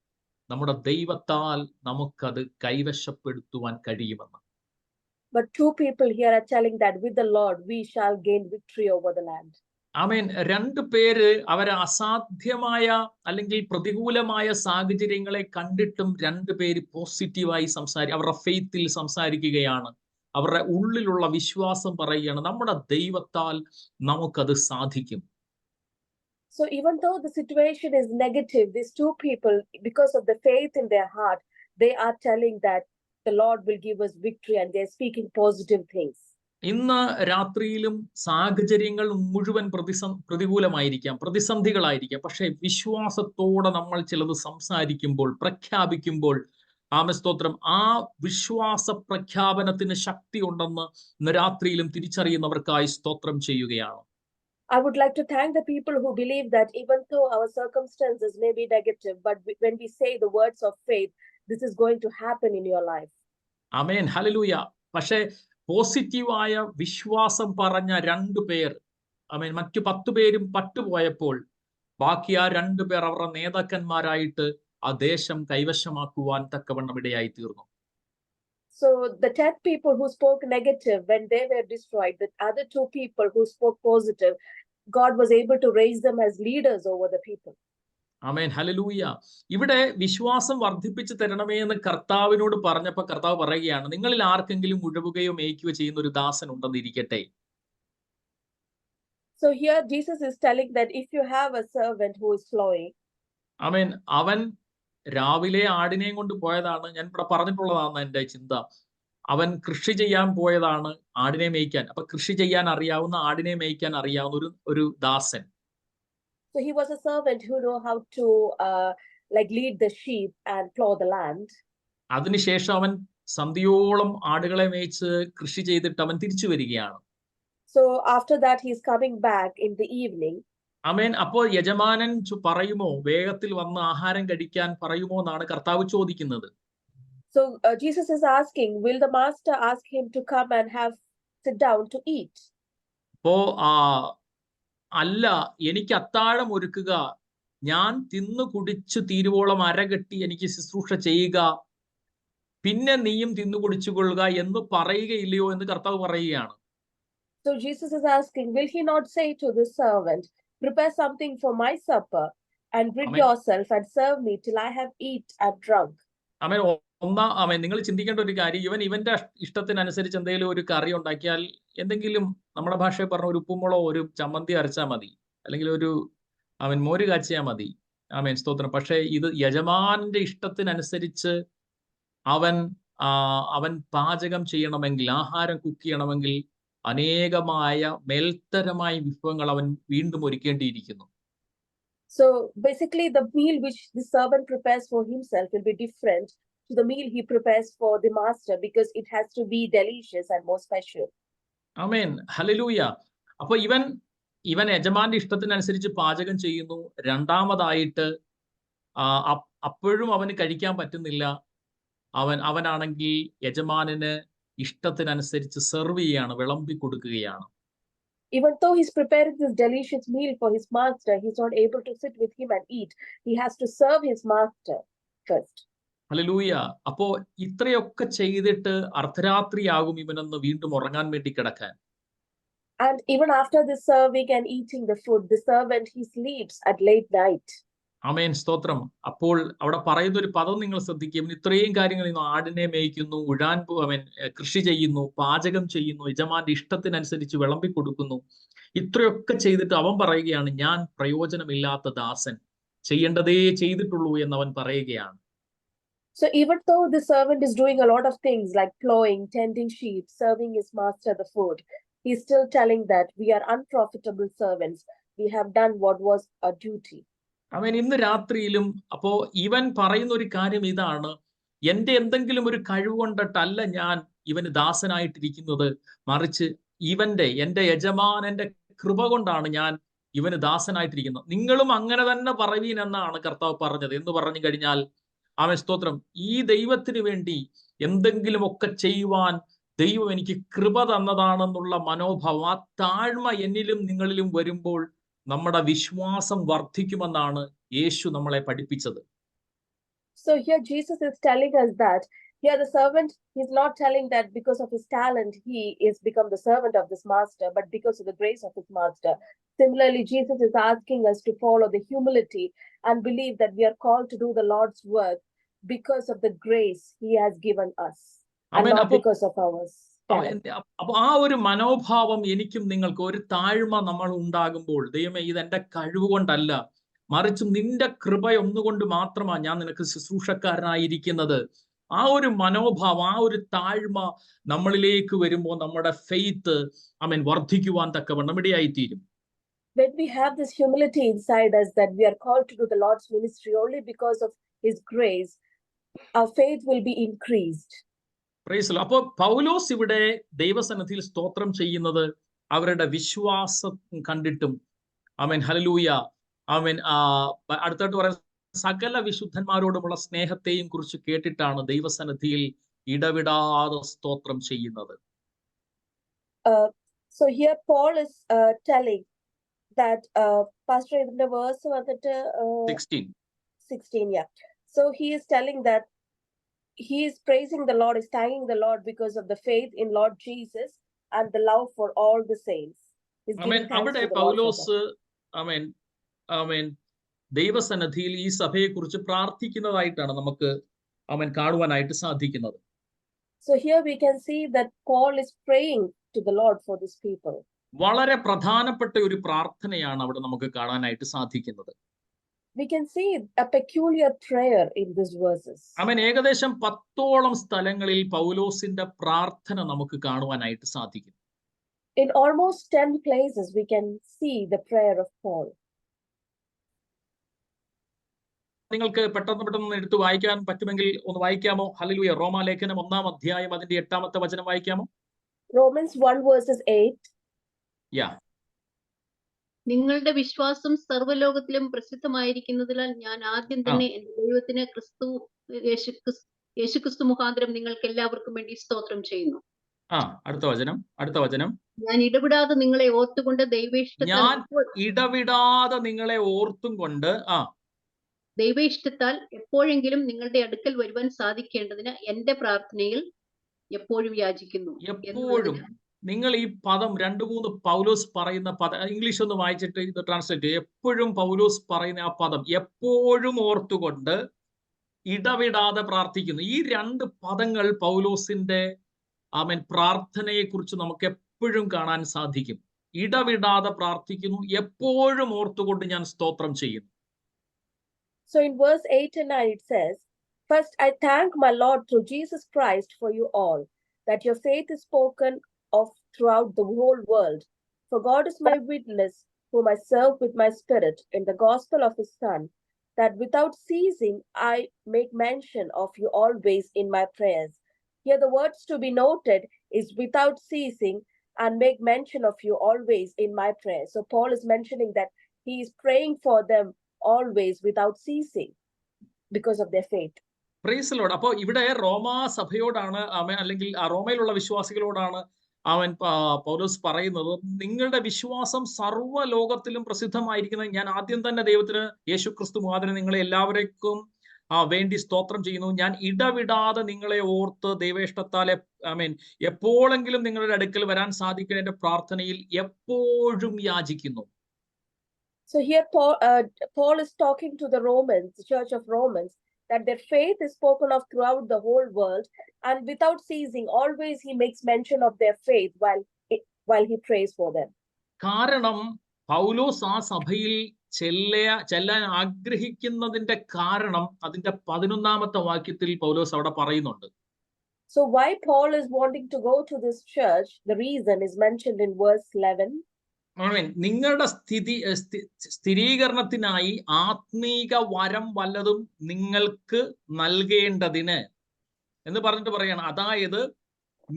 നമ്മുടെ ദൈവത്താൽ നമുക്കത് കൈവശപ്പെടുത്തുവാൻ കഴിയുമെന്ന്. But 2 people here are telling that with the Lord we shall gain victory over the land. ആമേൻ. 2 പേര് അവരെ അസാധ്യമായ അല്ലെങ്കിൽ പ്രതികൂലമായ സാഹചര്യങ്ങളെ കണ്ടിട്ടും 2 പേര് പോസിറ്റീവായി അവരുടെ ഫെയ്ത്തിൽ സംസാരിക്കുകയാണ്. അവരുടെ ഉള്ളിലുള്ള വിശ്വാസം പറയുകയാണ്, നമ്മുടെ ദൈവത്താൽ നമുക്കത് സാധിക്കും. So even though the situation is negative, these 2 people, because of the faith in their heart, they are telling that the Lord will give us victory, and they're speaking positive things. ഇന്ന് രാത്രിയിലും സാഹചര്യങ്ങൾ മുഴുവൻ പ്രതികൂലമായിരിക്കാം, പ്രതിസന്ധികളായിരിക്കാം. പക്ഷെ വിശ്വാസത്തോടെ നമ്മൾ ചിലത് സംസാരിക്കുമ്പോൾ, പ്രഖ്യാപിക്കുമ്പോൾ, ആമസ്തോത്രം, ആ വിശ്വാസ പ്രഖ്യാപനത്തിന് ശക്തി ഉണ്ടെന്ന് ഇന്ന് രാത്രിയിലും തിരിച്ചറിയുന്നവർക്കായി സ്തോത്രം ചെയ്യുകയാണ്. I would like to thank the people who believe that even though our circumstances may be negative, but when we say the words of faith, this is going to happen in your life. Amen, hallelujah. പക്ഷേ പോസിറ്റീവായ വിശ്വാസം പറഞ്ഞ 2 പേർ, ആമേൻ, മറ്റു 10 പേരും പട്ടുപോയപ്പോൾ ബാക്കി ആ 2 പേർ അവരുടെ നേതാക്കന്മാരായിട്ട് ആ ദേശം കൈവശമാക്കുവാൻ തക്കവണ്ണം ഇടയായി തീർന്നു. So the 10 people who spoke negative, when they were destroyed, the other 2 people who spoke positive, God was able to raise them as leaders over the people. Amen, hallelujah. ഇവിടെ വിശ്വാസം വർദ്ധിപ്പിച്ചു തരണമേ എന്ന് കർത്താവിനോട് പറഞ്ഞപ്പോൾ കർത്താവ് പറയുകയാണ്, നിങ്ങളിൽ ആർക്കെങ്കിലും ഉഴവുകയോ മേയ്ക്കുകയോ ചെയ്യുന്ന ഒരു ദാസൻ ഉണ്ടെന്നിരിക്കട്ടെ. So here Jesus is telling that if you have a servant who is plowing, ആമേൻ, അവൻ രാവിലെ ആടിനെയും കൊണ്ട് പോയതാണ്. ഞാൻ ഇവിടെ പറഞ്ഞിട്ടുള്ളതാണ് എൻ്റെ ചിന്ത. അവൻ കൃഷി ചെയ്യാൻ പോയതാണ്, ആടിനെ മേയ്ക്കാൻ. അപ്പൊ കൃഷി ചെയ്യാൻ അറിയാവുന്ന, ആടിനെ മേയ്ക്കാൻ അറിയാവുന്ന ഒരു ദാസൻ. so he was a servant who know how to like lead the sheep and plow the land. അതിനുശേഷം അവൻ സന്ധ്യയോളം ആടുകളെ മേയിച്ച് കൃഷി ചെയ്തിട്ട് അവൻ തിരിച്ചു വരികയാണ്. So after that he is coming back in the evening. ആമേൻ. അപ്പോൾ യജമാനൻ പറയുമോ, വേഗത്തിൽ വന്ന് ആഹാരം കഴിക്കാൻ പറയുമോ എന്നാണ് കർത്താവ് ചോദിക്കുന്നത്. So Jesus is asking, will the master ask him to come and sit down to eat? അപ്പോ അല്ല, എനിക്ക് അത്താഴം ഒരുക്കുക, ഞാൻ തിന്നു കുടിച്ചു തീരുവോളം അരകെട്ടി എനിക്ക് ശുശ്രൂഷ ചെയ്യുക, പിന്നെ നീയും തിന്നു കുടിച്ചുകൊള്ളുക എന്ന് പറയുകയില്ലയോ എന്ന് കർത്താവ് പറയുകയാണ്. So Jesus is asking, will he not say to the servant, prepare something for my supper and bring yourself and serve me till I have eat and drunk? ആമേൻ. ആമേൻ. നിങ്ങൾ ചിന്തിക്കേണ്ട ഒരു കാര്യം, ഇവന്റെ ഇഷ്ടത്തിനനുസരിച്ച് എന്തെങ്കിലും ഒരു കറി ഉണ്ടാക്കിയാൽ, എന്തെങ്കിലും നമ്മുടെ ഭാഷയിൽ പറഞ്ഞ ഒരു ഉപ്പുമുളോ ഒരു ചമ്മന്തി അരച്ചാൽ മതി, അല്ലെങ്കിൽ മോര് കാച്ചിയാൽ മതി. ആമേൻ, സ്തോത്രം. പക്ഷേ ഇത് യജമാനന്റെ ഇഷ്ടത്തിനനുസരിച്ച് അവൻ പാചകം ചെയ്യണമെങ്കിൽ, ആഹാരം കുക്ക് ചെയ്യണമെങ്കിൽ അനേകമായ മേൽത്തരമായ വിഭവങ്ങൾ അവൻ വീണ്ടും ഒരുക്കേണ്ടിയിരിക്കുന്നു. So basically the meal which the servant prepares for himself will be different to the meal he prepares for the master, because it has to be delicious and more special. Amen, hallelujah. അപ്പൊ ഇവൻ യജമാന്റെ ഇഷ്ടത്തിനനുസരിച്ച് പാചകം ചെയ്യുന്നു. രണ്ടാമതായിട്ട് അപ്പോഴും അവന് കഴിക്കാൻ പറ്റുന്നില്ല. അവനാണെങ്കിൽ യജമാനന് ഇഷ്ടത്തിനനുസരിച്ച് സെർവ് ചെയ്യാണ്, വിളമ്പി കൊടുക്കുകയാണ്. Even though he's preparing this delicious meal for his master, he's not able to sit with him and eat. He has to serve his master first. Hallelujah. അപ്പോ ഇത്രയൊക്കെ ചെയ്തിട്ട് അർദ്ധരാത്രിയാകും ഇവനൊന്ന് വീണ്ടും ഉറങ്ങാൻ വേണ്ടി കിടക്കാൻ. And even after the serving and eating the food, the servant, he sleeps at late night. ആമേൻ, സ്തോത്രം. അപ്പോൾ അവിടെ പറയുന്ന ഒരു പദം നിങ്ങൾ ശ്രദ്ധിക്കും. ഇത്രയും കാര്യങ്ങൾ ആടിനെ മേയ്ക്കുന്നു, അവൻ കൃഷി ചെയ്യുന്നു, പാചകം ചെയ്യുന്നു, യജമാന്റെ ഇഷ്ടത്തിനനുസരിച്ച് വിളമ്പി കൊടുക്കുന്നു. ഇത്രയൊക്കെ ചെയ്തിട്ട് അവൻ പറയുകയാണ്, ഞാൻ പ്രയോജനമില്ലാത്ത ദാസൻ, ചെയ്യേണ്ടതേ ചെയ്തിട്ടുള്ളൂ എന്ന് അവൻ പറയുകയാണ്. So even though the servant is doing a lot of things like plowing, tending sheep, serving his master the food, he's still telling that we are unprofitable servants. We have done what was our duty. അവൻ ഇന്ന് രാത്രിയിലും അപ്പോ ഇവൻ പറയുന്ന ഒരു കാര്യം ഇതാണ്, എന്റെ എന്തെങ്കിലും ഒരു കഴിവ് കൊണ്ടിട്ടല്ല ഞാൻ ഇവന് ദാസനായിട്ടിരിക്കുന്നത്, മറിച്ച് എന്റെ യജമാനന്റെ കൃപ കൊണ്ടാണ് ഞാൻ ഇവന് ദാസനായിട്ടിരിക്കുന്നത്. നിങ്ങളും അങ്ങനെ തന്നെ പറവീൻ എന്നാണ് കർത്താവ് പറഞ്ഞത്. എന്ന് പറഞ്ഞു കഴിഞ്ഞാൽ, ആമേൻ, സ്തോത്രം, ഈ ദൈവത്തിന് വേണ്ടി എന്തെങ്കിലുമൊക്കെ ചെയ്യുവാൻ ദൈവം എനിക്ക് കൃപ തന്നതാണെന്നുള്ള മനോഭാവം, ആ താഴ്മ എന്നിലും നിങ്ങളിലും വരുമ്പോൾ നമ്മുടെ വിശ്വാസം വർദ്ധിക്കുമെന്നാണ് യേശു നമ്മളെ പഠിപ്പിച്ചത്. So here Jesus is telling us that here the servant is not telling that because of his talent he is become the servant of this master, but because of the grace of his master. Similarly, Jesus is asking us to follow the humility and believe that we are called to do the Lord's work because of the grace he has given us, and not because of ours. അപ്പൊ ആ ഒരു മനോഭാവം എനിക്കും നിങ്ങൾക്ക്, ഒരു താഴ്മ നമ്മൾ ഉണ്ടാകുമ്പോൾ, ദൈവമേ ഇതെന്റെ കഴിവ് കൊണ്ടല്ല, മറിച്ച് നിന്റെ കൃപ ഒന്നുകൊണ്ട് മാത്രമാണ് ഞാൻ നിനക്ക് ശുശ്രൂഷക്കാരനായിരിക്കുന്നത്. ആ ഒരു മനോഭാവം, ആ ഒരു താഴ്മ നമ്മളിലേക്ക് വരുമ്പോൾ നമ്മുടെ ഫെയ്ത്ത് വർദ്ധിക്കുവാൻ തക്കവണ്ണം ഇടയായിത്തീരും. When we have this humility inside us that we are called to do the Lord's ministry only because of his grace, our faith will be increased. അപ്പൊ പൗലോസ് ഇവിടെ ദൈവസന്നിധിയിൽ സ്തോത്രം ചെയ്യുന്നത് അവരുടെ വിശ്വാസം കണ്ടിട്ടും, ആമേൻ, ഹല്ലേലൂയ, ആമേൻ, അടുത്തായിട്ട് പറയുന്ന സകല വിശുദ്ധന്മാരോടുമുള്ള സ്നേഹത്തെയും കുറിച്ച് കേട്ടിട്ടാണ് ദൈവസന്നിധിയിൽ ഇടവിടാതെ സ്തോത്രം ചെയ്യുന്നത്? So here Paul is telling that Pastor in the verse 16, yeah. So he is telling that he is praising the Lord, is thanking the Lord because of the faith in Lord Jesus and the love for all the saints. He's giving thanks അവിടെ to the Lord for that. പൗലോസ് ദൈവസന്നിധിയിൽ ഈ സഭയെക്കുറിച്ച് പ്രാർത്ഥിക്കുന്നതായിട്ടാണ് നമുക്ക് കാണുവാനായിട്ട് സാധിക്കുന്നത്. So here we can see that Paul is praying to the Lord for these people. വളരെ പ്രധാനപ്പെട്ട ഒരു പ്രാർത്ഥനയാണ് അവിടെ നമുക്ക് കാണാനായിട്ട് സാധിക്കുന്നത്. We can see a peculiar prayer in these verses. ഏകദേശം 10ഓളം സ്ഥലങ്ങളിൽ പൗലോസിന്റെ പ്രാർത്ഥന നമുക്ക് കാണുവാനായിട്ട് സാധിക്കും. In almost 10 places we can see the prayer of Paul. നിങ്ങൾക്ക് പെട്ടെന്ന് എടുത്ത് വായിക്കാൻ പറ്റുമെങ്കിൽ ഒന്ന് വായിക്കാമോ? ഹല്ലേലൂയ. റോമാലേഖനം 1-ാം അധ്യായം അതിന്റെ 8-ാമത്തെ വചനം വായിക്കാമോ? Romans 1 verses 8. Yeah. നിങ്ങളുടെ വിശ്വാസം സർവ്വലോകത്തിലും പ്രസിദ്ധമായിരിക്കുന്നതിനാൽ ഞാൻ ആദ്യം തന്നെ എന്റെ ദൈവത്തിന് യേശുക്രിസ്തു മുഖാന്തരം നിങ്ങൾക്ക് എല്ലാവർക്കും വേണ്ടി സ്തോത്രം ചെയ്യുന്നു. അടുത്ത വചനം. ഞാൻ ഇടവിടാതെ നിങ്ങളെ ഓർത്തുകൊണ്ട് ദൈവേഷ്ടത്താൽ എപ്പോഴെങ്കിലും നിങ്ങളുടെ അടുക്കൽ വരുവാൻ സാധിക്കേണ്ടതിന് എന്റെ പ്രാർത്ഥനയിൽ എപ്പോഴും യാചിക്കുന്നു. എപ്പോഴും നിങ്ങൾ ഈ പദം 2-3 പൗലോസ് പറയുന്ന പദം ഇംഗ്ലീഷ് ഒന്ന് വായിച്ചിട്ട് ഇത് ട്രാൻസ്ലേറ്റ് ചെയ്യും. എപ്പോഴും പൗലോസ് പറയുന്ന ആ പദം എപ്പോഴും ഓർത്തുകൊണ്ട് ഇടവിടാതെ പ്രാർത്ഥിക്കുന്നു. ഈ 2 പദങ്ങൾ പൗലോസിന്റെ പ്രാർത്ഥനയെ കുറിച്ച് നമുക്ക് എപ്പോഴും കാണാൻ സാധിക്കും. ഇടവിടാതെ പ്രാർത്ഥിക്കുന്നു, എപ്പോഴും ഓർത്തുകൊണ്ട് ഞാൻ സ്തോത്രം ചെയ്യുന്നു. So in verse 8 and 9 it says, "First I thank my Lord through Jesus Christ for you all, that your faith is spoken of throughout the whole world. For God is my witness, whom I serve with my spirit in the gospel of his Son, that without ceasing I make mention of you always in my prayers." Here the words to be noted is without ceasing and make mention of you always in my prayers. So Paul is mentioning that he is praying for them always without ceasing because of their faith. Praise the Lord. അപ്പോൾ ഇവിടെ റോമാ സഭയോടാണ് അല്ലെങ്കിൽ റോമയിലുള്ള വിശ്വാസികളോടാണ് പൗലോസ് പറയുന്നത്, നിങ്ങളുടെ വിശ്വാസം സർവ്വലോകത്തിലും പ്രസിദ്ധമായിരിക്കുന്നത് ഞാൻ ആദ്യം തന്നെ ദൈവത്തിന് യേശുക്രിസ്തു മുഖാന്തരം നിങ്ങളെ എല്ലാവർക്കും വേണ്ടി സ്തോത്രം ചെയ്യുന്നു. ഞാൻ ഇടവിടാതെ നിങ്ങളെ ഓർത്ത് ദൈവേഷ്ടത്താലെ എപ്പോഴെങ്കിലും നിങ്ങളുടെ അടുക്കൽ വരാൻ സാധിക്കുന്ന എന്റെ പ്രാർത്ഥനയിൽ എപ്പോഴും യാചിക്കുന്നു. So here Paul is talking to the Romans, the church of Romans, that their faith is spoken of throughout the whole world, and without ceasing always he makes mention of their faith while he prays for them. കാരണം പൗലോസ് ആ സഭയിൽ ചെല്ലാൻ ആഗ്രഹിക്കുന്നതിന്റെ കാരണം അതിന്റെ 11-ാമത്തെ വാക്യത്തിൽ പൗലോസ് അവിടെ പറയുന്നുണ്ട്. So why Paul is wanting to go to this church, the reason is mentioned in verse 11. നിങ്ങളുടെ സ്ഥിരീകരണത്തിനായി ആത്മീക വരം വല്ലതും നിങ്ങൾക്ക് നൽകേണ്ടതിന് എന്ന് പറഞ്ഞിട്ട് പറയണം. അതായത്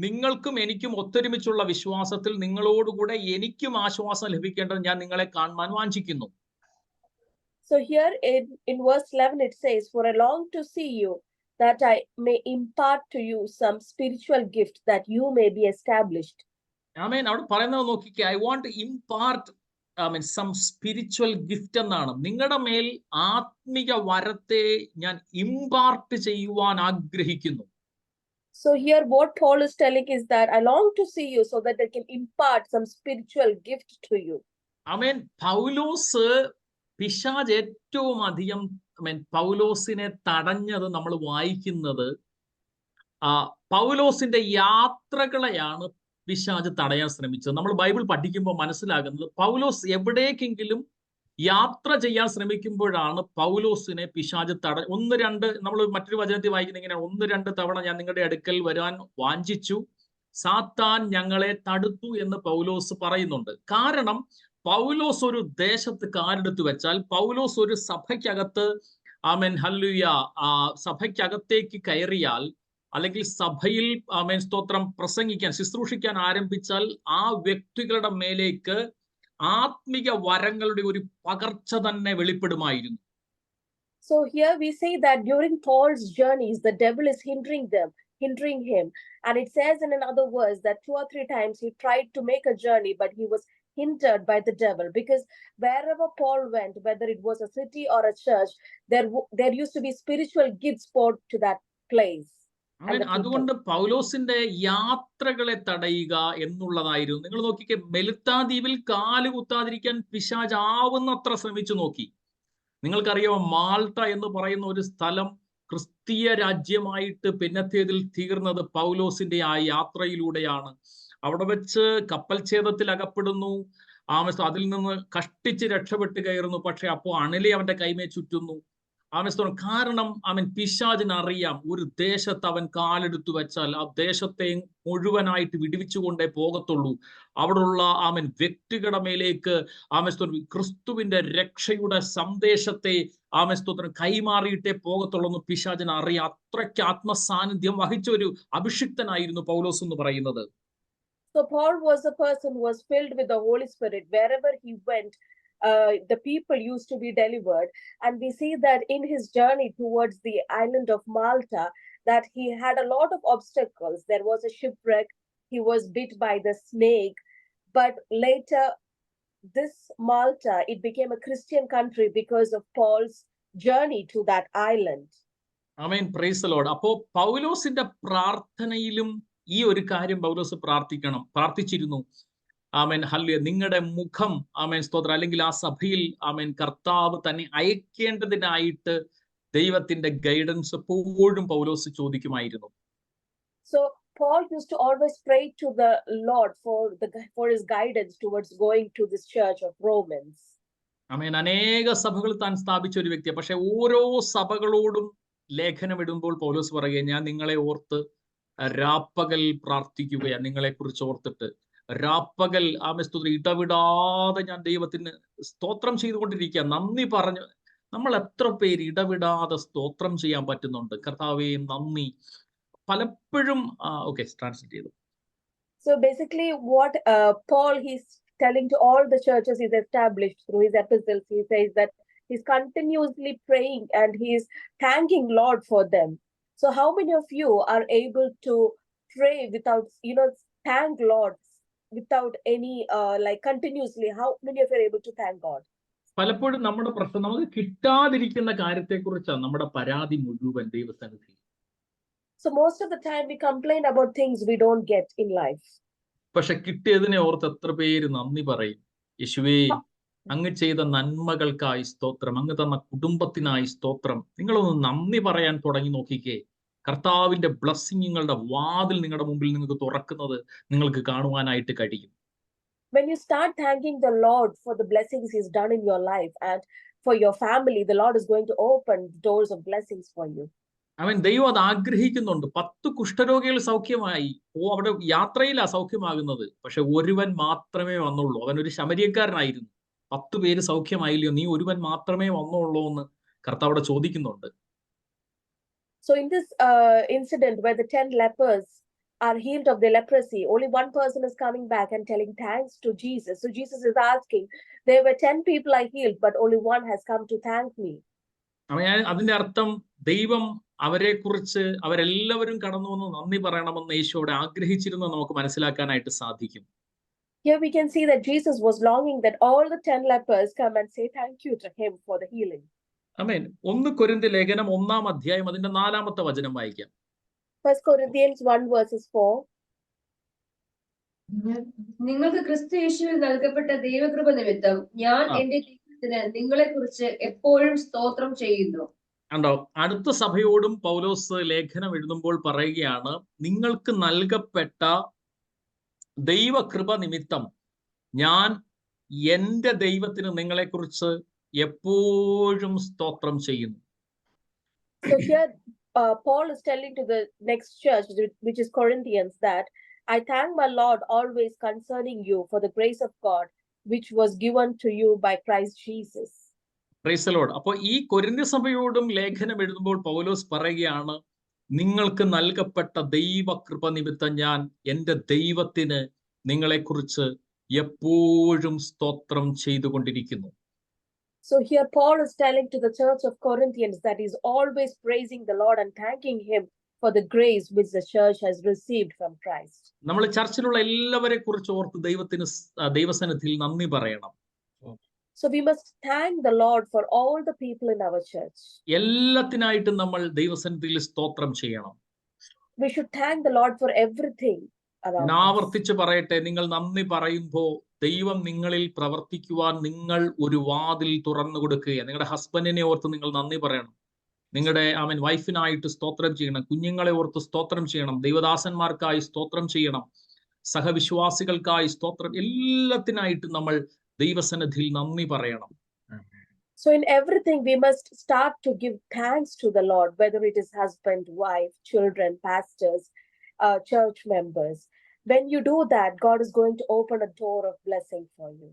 നിങ്ങൾക്കും എനിക്കും ഒത്തൊരുമിച്ചുള്ള വിശ്വാസത്തിൽ നിങ്ങളോടുകൂടെ എനിക്കും ആശ്വാസം ലഭിക്കേണ്ടത് ഞാൻ നിങ്ങളെ കാണുവാൻ വാഞ്ചിക്കുന്നു. So here in verse 11 it says, "For I long to see you, that I may impart to you some spiritual gift, that you may be established." അവിടെ പറയുന്നത് നോക്കിക്കേ, I want impart some spiritual gift എന്നാണ്. നിങ്ങളുടെ മേൽ ആത്മിക വരത്തെ ഞാൻ impart ചെയ്യുവാൻ ആഗ്രഹിക്കുന്നു. So here what Paul is telling is that I long to see you so that I can impart some spiritual gift to you. പൗലോസ് പിശാച് ഏറ്റവും അധികം പൗലോസിനെ തടഞ്ഞത് നമ്മൾ വായിക്കുന്നത് പൗലോസിന്റെ യാത്രകളെയാണ് പിശാച് തടയാൻ ശ്രമിച്ചത്. നമ്മൾ ബൈബിൾ പഠിക്കുമ്പോൾ മനസ്സിലാകുന്നത് പൗലോസ് എവിടേക്കെങ്കിലും യാത്ര ചെയ്യാൻ ശ്രമിക്കുമ്പോഴാണ് പൗലോസിനെ പിശാച് ഒന്ന് രണ്ട് നമ്മൾ മറ്റൊരു വചനത്തിൽ വായിക്കുന്ന ഇങ്ങനെ 1-2 തവണ ഞാൻ നിങ്ങളുടെ അടുക്കൽ വരാൻ വാഞ്ചിച്ചു, സാത്താൻ ഞങ്ങളെ തടുത്തു എന്ന് പൗലോസ് പറയുന്നുണ്ട്. കാരണം പൗലോസ് ഒരു ദേശത്ത് കാലെടുത്ത് വെച്ചാൽ, പൗലോസ് ഒരു സഭയ്ക്കകത്ത് ഹല്ലേലൂയ സഭയ്ക്കകത്തേക്ക് കയറിയാൽ, അല്ലെങ്കിൽ സഭയിൽ സ്തോത്രം പ്രസംഗിക്കാൻ ശുശ്രൂഷിക്കാൻ ആരംഭിച്ചാൽ ആ വ്യക്തികളുടെ മേലേക്ക് ആത്മിക വരങ്ങളുടെ ഒരു പകർച്ച തന്നെ വെളിപ്പെടുമായിരുന്നു. So here we say that during Paul's journeys, the devil is hindering them hindering him. And it says in another verse that 2 or 3 times he tried to make a journey, but he was hindered by the devil, because wherever Paul went, whether it was a city or a church, there used to be spiritual gifts poured to that place. അവൻ അതുകൊണ്ട് പൗലോസിന്റെ യാത്രകളെ തടയുക എന്നുള്ളതായിരുന്നു. നിങ്ങൾ നോക്കിക്കേ, മെലിത്താ ദ്വീപിൽ കാല് കുത്താതിരിക്കാൻ പിശാച് ആവുന്നത്ര ശ്രമിച്ചു നോക്കി. നിങ്ങൾക്കറിയാമോ, മാൾട്ട എന്ന് പറയുന്ന ഒരു സ്ഥലം ക്രിസ്തീയ രാജ്യമായിട്ട് പിന്നത്തേതിൽ തീർന്നത് പൗലോസിന്റെ ആ യാത്രയിലൂടെയാണ്. അവിടെ വെച്ച് കപ്പൽ ഛേദത്തിൽ അകപ്പെടുന്നു. അതിൽ നിന്ന് കഷ്ടിച്ച് രക്ഷപ്പെട്ട് കയറുന്നു. പക്ഷെ അപ്പോൾ അണലി അവന്റെ കൈമേ ചുറ്റുന്നു. കാരണം അവൻ പിശാചിനറിയാം, ഒരു ദേശത്ത് അവൻ കാലെടുത്തു വെച്ചാൽ ആ ദേശത്തെ മുഴുവനായിട്ട് വിടുവിച്ചുകൊണ്ടേ പോകത്തുള്ളൂ. അവിടെയുള്ള വ്യക്തികളുടെ മേലേക്ക് ക്രിസ്തുവിന്റെ രക്ഷയുടെ സന്ദേശത്തെ കൈമാറിയിട്ടേ പോകത്തുള്ളൂ എന്ന് പിശാചിന് അറിയാം. അത്രയ്ക്ക് ആത്മസാന്നിധ്യം വഹിച്ച ഒരു അഭിഷിക്തനായിരുന്നു പൗലോസ് എന്ന് പറയുന്നത്. So Paul was a person who was filled with the Holy Spirit. Wherever he went, the people used to be delivered. And we see that in his journey towards the island of Malta, that he had a lot of obstacles. There was a shipwreck. He was bit by the snake. But later, this Malta, it became a Christian country because of Paul's journey to that island. Amen. Praise the Lord. അപ്പോ പൗലോസിന്റെ പ്രാർത്ഥനയിലും ഈ ഒരു കാര്യം പൗലോസ് പ്രാർത്ഥിച്ചിരുന്നു. Hallelujah. നിങ്ങളുടെ മുഖം സ്തോത്രം, അല്ലെങ്കിൽ ആ സഭയിൽ കർത്താവ് തന്നെ അയക്കേണ്ടതിനായിട്ട് ദൈവത്തിന്റെ ഗൈഡൻസ് എപ്പോഴും പൗലോസ് ചോദിക്കുമായിരുന്നു. So Paul used to always pray to the Lord for his guidance towards going to this church of Romans. അനേക സഭകൾ താൻ സ്ഥാപിച്ച ഒരു വ്യക്തിയാണ്. പക്ഷെ ഓരോ സഭകളോടും ലേഖനം ഇടുമ്പോൾ പൗലോസ് പറയുക, ഞാൻ നിങ്ങളെ ഓർത്ത് രാപ്പകൽ പ്രാർത്ഥിക്കുകയാണ്. നിങ്ങളെ കുറിച്ച് ഓർത്തിട്ട് രാപ്പകൽ സ്തോത്രം ഇടവിടാതെ ഞാൻ ദൈവത്തിന് സ്തോത്രം ചെയ്തുകൊണ്ടിരിക്കുക. നന്ദി പറഞ്ഞു. നമ്മൾ എത്ര പേര് ഇടവിടാതെ സ്തോത്രം ചെയ്യാൻ പറ്റുന്നുണ്ട്? കർത്താവേ നന്ദി. പലപ്പോഴും ട്രാൻസ്ലേറ്റ് ചെയ്തു. So basically what Paul he's telling to all the churches he's established through his epistles, he says that he's continuously praying and he's thanking Lord for them. So how many of you are able to pray without, thank Lord without any continuously? How many of you are able to thank God? പലപ്പോഴും നമ്മുടെ പ്രശ്നം നമുക്ക് കിട്ടാതിരിക്കുന്ന കാര്യത്തെക്കുറിച്ചാണ് നമ്മുടെ പരാതി മുഴുവൻ ദൈവസന്നിധി. So most of the time we complain about things we don't get in life. പക്ഷെ കിട്ടിയതിനെ ഓർത്ത് എത്ര പേര് നന്ദി പറയും? യേശുവേ, അങ്ങ് ചെയ്ത നന്മകൾക്കായി സ്തോത്രം, അങ്ങ് തന്ന കുടുംബത്തിനായി സ്തോത്രം. നിങ്ങളൊന്ന് നന്ദി പറയാൻ തുടങ്ങി നോക്കിക്കേ. കർത്താവിന്റെ ബ്ലെസ്സിങ്ങുകളുടെ വാതിൽ നിങ്ങളുടെ മുമ്പിൽ നിങ്ങൾക്ക് തുറക്കുന്നത് നിങ്ങൾക്ക് കാണുവാനായിട്ട് കഴിയും. When you start thanking the Lord for the blessings he's done in your life and for your family, the Lord is going to open doors of blessings for you. ദൈവം അത് ആഗ്രഹിക്കുന്നുണ്ട്. 10 കുഷ്ഠരോഗികൾ സൗഖ്യമായി. അവിടെ യാത്രയിലാ സൗഖ്യമാകുന്നത്. പക്ഷെ ഒരുവൻ മാത്രമേ വന്നുള്ളൂ. അവൻ ഒരു ശമരിയക്കാരനായിരുന്നു. 10 പേര് സൗഖ്യമായില്ലയോ? നീ ഒരുവൻ മാത്രമേ വന്നുള്ളൂ എന്ന് കർത്താവ് അവിടെ ചോദിക്കുന്നുണ്ട്. So in this incident where the 10 lepers are healed of their leprosy, only one person is coming back and telling thanks to Jesus. So Jesus is asking, there were 10 people I healed, but only one has come to thank me. അതിന്റെ അർത്ഥം ദൈവം അവരെ കുറിച്ച് അവരെല്ലാവരും കടന്നു വന്ന് നന്ദി പറയണമെന്ന് യേശുവോട് ആഗ്രഹിച്ചിരുന്നു നമുക്ക് മനസ്സിലാക്കാനായിട്ട് സാധിക്കും. Here we can see that Jesus was longing that all the 10 lepers come and say thank you to him for the healing. ആമേൻ. 1 കൊരിന്ത്യർ ലേഖനം 1-ാം അധ്യായം അതിന്റെ 4-ാമത്തെ വചനം വായിക്കാം. 1 Corinthians 1 verses 4. നിങ്ങൾക്ക് ക്രിസ്തു യേശുവിൽ നൽകപ്പെട്ട ദൈവകൃപ നിമിത്തം ഞാൻ എന്റെ ദൈവത്തിന് നിങ്ങളെ കുറിച്ച് എപ്പോഴും സ്തോത്രം ചെയ്യുന്നു. കണ്ടോ, അടുത്ത സഭയോടും പൗലോസ് ലേഖനം എഴുതുമ്പോൾ പറയുകയാണ്, നിങ്ങൾക്ക് നൽകപ്പെട്ട ദൈവകൃപ നിമിത്തം ഞാൻ എന്റെ ദൈവത്തിന് നിങ്ങളെ കുറിച്ച് എപ്പോഴും സ്തോത്രം ചെയ്യുന്നു. So here Paul is telling to the next church, which is Corinthians, that I thank my Lord always concerning you for the grace of God which was given to you by Christ Jesus. Praise the Lord. അപ്പോൾ ഈ കൊരിന്ത്യ സഭയോടും ലേഖനം എഴുതുമ്പോൾ പൗലോസ് പറയുകയാണ്, നിങ്ങൾക്ക് നൽകപ്പെട്ട ദൈവകൃപ നിമിത്തം ഞാൻ എന്റെ ദൈവത്തിന് നിങ്ങളെക്കുറിച്ച് എപ്പോഴും സ്തോത്രം ചെയ്തുകൊണ്ടിരിക്കുന്നു. So here Paul is telling to the church of Corinthians that he's always praising the Lord and thanking him for the grace which the church has received from Christ. നമ്മൾ ചർച്ചിലുള്ള എല്ലാവരെ കുറിച്ച് ഓർത്ത് ദൈവസന്നിധിയിൽ നന്ദി പറയണം. So we must thank the Lord for all the people in our church. എല്ലാത്തിനായിട്ടും നമ്മൾ ദൈവസന്നിധിയിൽ സ്തോത്രം ചെയ്യണം. We should thank the Lord for everything around ഞാൻ us. ആവർത്തിച്ച് പറയട്ടെ, നിങ്ങൾ നന്ദി പറയുമ്പോൾ ദൈവം നിങ്ങളിൽ പ്രവർത്തിക്കുവാൻ നിങ്ങൾ ഒരു വാതിൽ തുറന്നു കൊടുക്കുക. നിങ്ങളുടെ ഹസ്ബൻഡിനെ ഓർത്ത് നിങ്ങൾ നന്ദി പറയണം. നിങ്ങളുടെ വൈഫിനായിട്ട് സ്തോത്രം ചെയ്യണം. കുഞ്ഞുങ്ങളെ ഓർത്ത് സ്തോത്രം ചെയ്യണം. ദൈവദാസന്മാർക്കായി സ്തോത്രം ചെയ്യണം. സഹവിശ്വാസികൾക്കായി സ്തോത്രം. എല്ലാത്തിനായിട്ട് നമ്മൾ ദൈവസന്നിധിയിൽ നന്ദി പറയണം. So in everything we must start to give thanks to the Lord, whether it is husband, wife, children, pastors, church members. When you do that, God is going to open a door of blessing for you.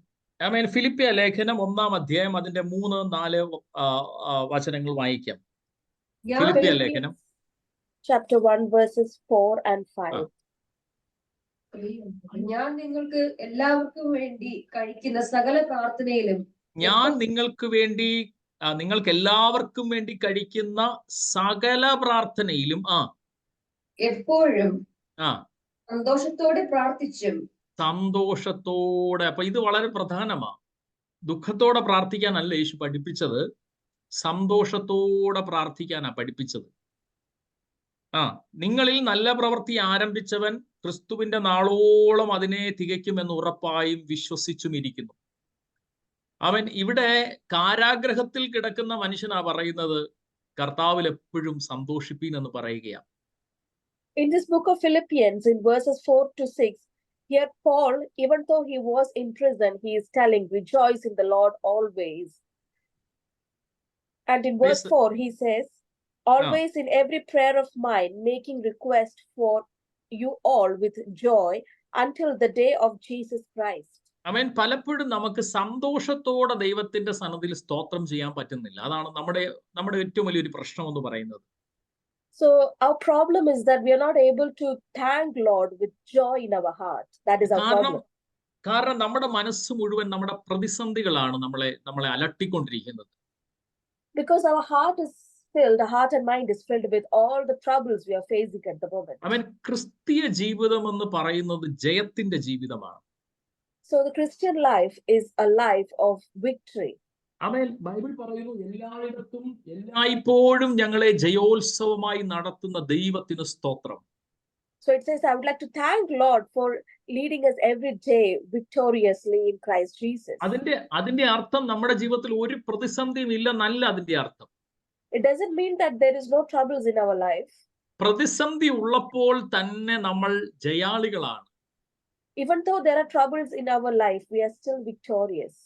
ഫിലിപ്പിയ ലേഖനം 1-ാം അധ്യായം അതിന്റെ 3-4 വചനങ്ങൾ വായിക്കാം. ഫിലിപ്പിയ ലേഖനം Chapter 1 verses 4 and 5. ഞാൻ നിങ്ങൾക്ക് എല്ലാവർക്കും വേണ്ടി കഴിക്കുന്ന സകല പ്രാർത്ഥനയിലും നിങ്ങൾക്ക് എല്ലാവർക്കും വേണ്ടി കഴിക്കുന്ന സകല പ്രാർത്ഥനയിലും എപ്പോഴും സന്തോഷത്തോടെ പ്രാർത്ഥിച്ചും. സന്തോഷത്തോടെ. അപ്പൊ ഇത് വളരെ പ്രധാനമാണ്. ദുഃഖത്തോടെ പ്രാർത്ഥിക്കാനല്ല യേശു പഠിപ്പിച്ചത്, സന്തോഷത്തോടെ പ്രാർത്ഥിക്കാനാ പഠിപ്പിച്ചത്. നിങ്ങളിൽ നല്ല പ്രവൃത്തി ആരംഭിച്ചവൻ ക്രിസ്തുവിന്റെ നാളോളം അതിനെ തികയ്ക്കുമെന്ന് ഉറപ്പായും വിശ്വസിച്ചും ഇരിക്കുന്നു. അവൻ ഇവിടെ കാരാഗ്രഹത്തിൽ കിടക്കുന്ന മനുഷ്യനാ പറയുന്നത്, കർത്താവിൽ എപ്പോഴും സന്തോഷിപ്പീൻ എന്ന് പറയുകയാണ്. In this book of Philippians, in verses 4 to 6, here Paul, even though he was in prison, he is telling, rejoice in the Lord always. And in verse 4, he says, always in every prayer of mine, making request for you all with joy until the day of Jesus Christ. പലപ്പോഴും നമുക്ക് സന്തോഷത്തോടെ ദൈവത്തിന്റെ സന്നിധിയിൽ സ്തോത്രം ചെയ്യാൻ പറ്റുന്നില്ല. അതാണ് നമ്മുടെ ഏറ്റവും വലിയൊരു പ്രശ്നം എന്ന് പറയുന്നത്. So our problem is that we are not able to thank Lord with joy in our heart. That is our problem. കാരണം നമ്മുടെ മനസ്സ് മുഴുവൻ നമ്മുടെ പ്രതിസന്ധികളാണ് നമ്മളെ അലട്ടിക്കൊണ്ടിരിക്കുന്നത്. Because our heart and mind is filled with all the troubles we are facing at the moment. ക്രിസ്തീയ ജീവിതം എന്ന് പറയുന്നത് ജയത്തിന്റെ ജീവിതമാണ്. So the Christian life is a life of victory. Bible പറയുന്നു, എല്ലായിടത്തും എല്ലായ്പ്പോഴും ഞങ്ങളെ ജയോത്സവമായി നടത്തുന്ന ദൈവത്തിന് സ്തോത്രം. So it says, I would like to thank Lord for leading us every day victoriously in Christ Jesus. അതിന്റെ അർത്ഥം നമ്മുടെ ജീവിതത്തിൽ ഒരു പ്രതിസന്ധിയും ഇല്ലെന്നല്ല അതിന്റെ അർത്ഥം. It doesn't mean that there is no troubles in our life. പ്രതിസന്ധി ഉള്ളപ്പോൾ തന്നെ നമ്മൾ ജയാളികളാണ്. Even though there are troubles in our life, we are still victorious.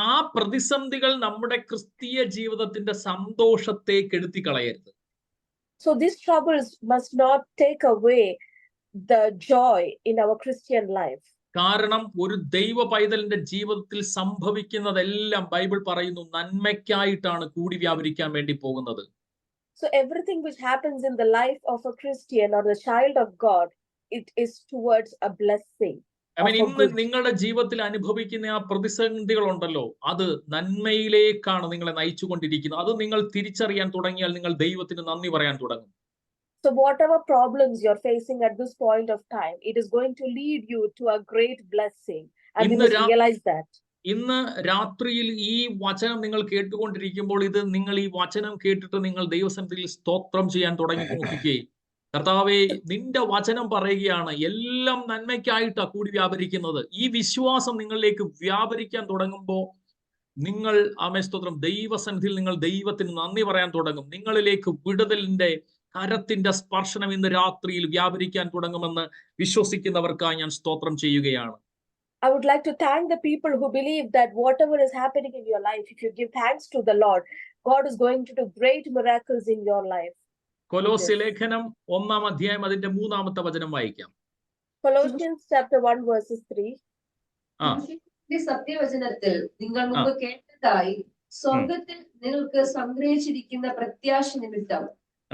ആ പ്രതിസന്ധികൾ നമ്മുടെ ക്രിസ്തീയ ജീവിതത്തിന്റെ സന്തോഷത്തെ കെടുത്തി കളയരുത്. So these troubles must not take away the joy in our Christian life. കാരണം ഒരു ദൈവ പൈതലിന്റെ ജീവിതത്തിൽ സംഭവിക്കുന്നതെല്ലാം ബൈബിൾ പറയുന്നു നന്മയ്ക്കായിട്ടാണ് കൂടി വ്യാപരിക്കാൻ വേണ്ടി പോകുന്നത്. So everything which happens in the life of a Christian or the child of God, it is towards a blessing. ഇന്ന് നിങ്ങളുടെ ജീവിതത്തിൽ അനുഭവിക്കുന്ന ആ പ്രതിസന്ധികൾ ഉണ്ടല്ലോ, അത് നന്മയിലേക്കാണ് നിങ്ങളെ നയിച്ചുകൊണ്ടിരിക്കുന്നത്. അത് നിങ്ങൾ തിരിച്ചറിയാൻ തുടങ്ങിയാൽ നിങ്ങൾ ദൈവത്തിന് നന്ദി പറയാൻ തുടങ്ങും. So whatever problems you're facing at this point of time, it is going to lead you to a great blessing. And you must realize that. ഇന്ന് രാത്രിയിൽ ഈ വചനം നിങ്ങൾ കേട്ടുകൊണ്ടിരിക്കുമ്പോൾ നിങ്ങൾ ഈ വചനം കേട്ടിട്ട് നിങ്ങൾ ദൈവസന്നിധിയിൽ സ്തോത്രം ചെയ്യാൻ തുടങ്ങി നോക്കിക്കേ. കർത്താവേ, നിന്റെ വചനം പറയുകയാണ് എല്ലാം നന്മയ്ക്കായിട്ടാ കൂടി വ്യാപരിക്കുന്നത്. ഈ വിശ്വാസം നിങ്ങളിലേക്ക് വ്യാപരിക്കാൻ തുടങ്ങുമ്പോൾ നിങ്ങൾ സ്തോത്രം ദൈവസന്നിധിയിൽ നിങ്ങൾ ദൈവത്തിന് നന്ദി പറയാൻ തുടങ്ങും. നിങ്ങളിലേക്ക് വിടുതലിന്റെ കരത്തിന്റെ സ്പർശനം ഇന്ന് രാത്രിയിൽ വ്യാപരിക്കാൻ തുടങ്ങുമെന്ന് വിശ്വസിക്കുന്നവർക്കായി ഞാൻ സ്തോത്രം ചെയ്യുകയാണ്. I would like to thank the people who believe that whatever is happening in your life, if you give thanks to the Lord, God is going to do great miracles in your life. കൊലോസ്യ ലേഖനം 1-ാം അധ്യായം അതിന്റെ 3-ാമത്തെ വചനം വായിക്കാം. Colossians chapter 1 verses 3. സത്യവചനത്തിൽ നിങ്ങൾ മുമ്പ് കേട്ടതായി സ്വർഗത്തിൽ നിങ്ങൾക്ക് സംഗ്രഹിച്ചിരിക്കുന്ന പ്രത്യാശ നിമിത്തം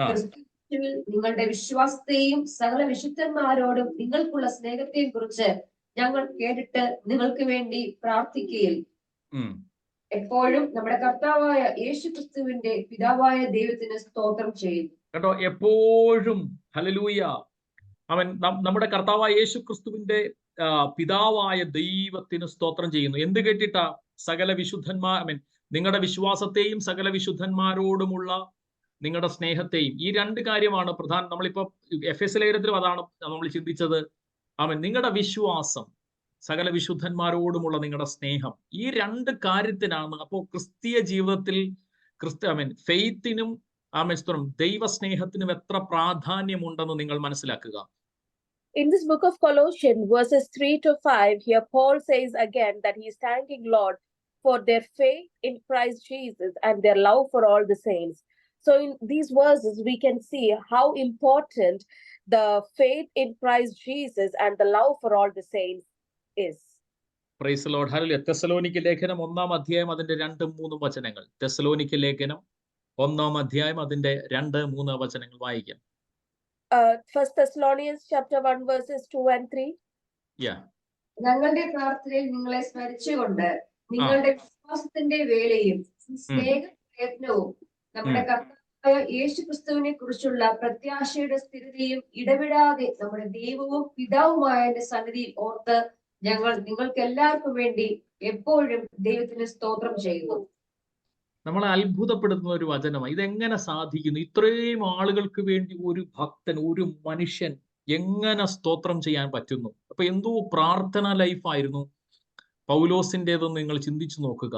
ക്രിസ്തുവിൽ നിങ്ങളുടെ വിശ്വാസത്തെയും സകല വിശുദ്ധന്മാരോടും നിങ്ങൾക്കുള്ള സ്നേഹത്തെയും കുറിച്ച് ഞങ്ങൾ കേട്ടിട്ട് നിങ്ങൾക്ക് വേണ്ടി പ്രാർത്ഥിക്കുകയിൽ എപ്പോഴും നമ്മുടെ കർത്താവായ യേശു ക്രിസ്തുവിന്റെ പിതാവായ ദൈവത്തിന് സ്തോത്രം ചെയ്യുന്നു. കേട്ടോ. എപ്പോഴും ഹല്ലേലൂയ അവൻ നമ്മുടെ കർത്താവായ യേശു ക്രിസ്തുവിന്റെ പിതാവായ ദൈവത്തിന് സ്തോത്രം ചെയ്യുന്നു. എന്ത് കേട്ടിട്ടാ? സകല വിശുദ്ധന്മാർ നിങ്ങളുടെ വിശ്വാസത്തെയും സകല വിശുദ്ധന്മാരോടുമുള്ള നിങ്ങളുടെ സ്നേഹത്തെയും. ഈ രണ്ട് കാര്യമാണ് പ്രധാനം. നമ്മളിപ്പോ എഫെസ്യ ലേഖനത്തിലും അതാണ് നമ്മൾ ചിന്തിച്ചത്. നിങ്ങളുടെ വിശ്വാസം, സകല വിശുദ്ധന്മാരോടുമുള്ള നിങ്ങളുടെ സ്നേഹം, ഈ രണ്ട് കാര്യത്തിനാണ്. അപ്പോൾ ക്രിസ്തീയ ജീവിതത്തിൽ ഫെയ്ത്തിനും ദൈവസ്നേഹത്തിനും എത്ര പ്രാധാന്യമുണ്ടെന്ന് നിങ്ങൾ മനസ്സിലാക്കുക. In this book of Colossians, verses 3 to 5, here Paul says again that he is thanking Lord for their faith in Christ Jesus and their love for all the saints. So in these verses, we can see how important the faith in Christ Jesus and the love for all the saints is. Praise the Lord. Hallelujah. തെസ്സലോനിക്ക ലേഖനം 1-ാം അധ്യായം അതിന്റെ 2-3 വചനങ്ങൾ. തെസ്സലോനിക്ക ലേഖനം 1-ാം അധ്യായം അതിന്റെ 2-3 വചനങ്ങൾ വായിക്കാം. 1 Thessalonians chapter 1 verses 2 and 3. Yeah. ഞങ്ങളുടെ പ്രാർത്ഥനയിൽ നിങ്ങളെ സ്മരിച്ചുകൊണ്ട് നിങ്ങളുടെ വിശ്വാസത്തിന്റെ വേലയും സ്നേഹ പ്രയത്നവും നമ്മുടെ കർത്താവായ യേശു ക്രിസ്തുവിനെ കുറിച്ചുള്ള പ്രത്യാശയുടെ സ്ഥിരതയും ഇടവിടാതെ നമ്മുടെ ദൈവവും പിതാവുമായ സന്നിധിയിൽ ഓർത്ത് ഞങ്ങൾ നിങ്ങൾക്ക് എല്ലാവർക്കും വേണ്ടി എപ്പോഴും ദൈവത്തിന് സ്തോത്രം ചെയ്യുന്നു. നമ്മളെ അത്ഭുതപ്പെടുത്തുന്ന ഒരു വചനമാണ്. ഇതെങ്ങനെ സാധിക്കുന്നു? ഇത്രയും ആളുകൾക്ക് വേണ്ടി ഒരു ഭക്തൻ, ഒരു മനുഷ്യൻ എങ്ങനെ സ്തോത്രം ചെയ്യാൻ പറ്റുന്നു? അപ്പൊ എന്തോ പ്രാർത്ഥന ലൈഫായിരുന്നു പൗലോസിൻ്റെതെന്ന് നിങ്ങൾ ചിന്തിച്ചു നോക്കുക.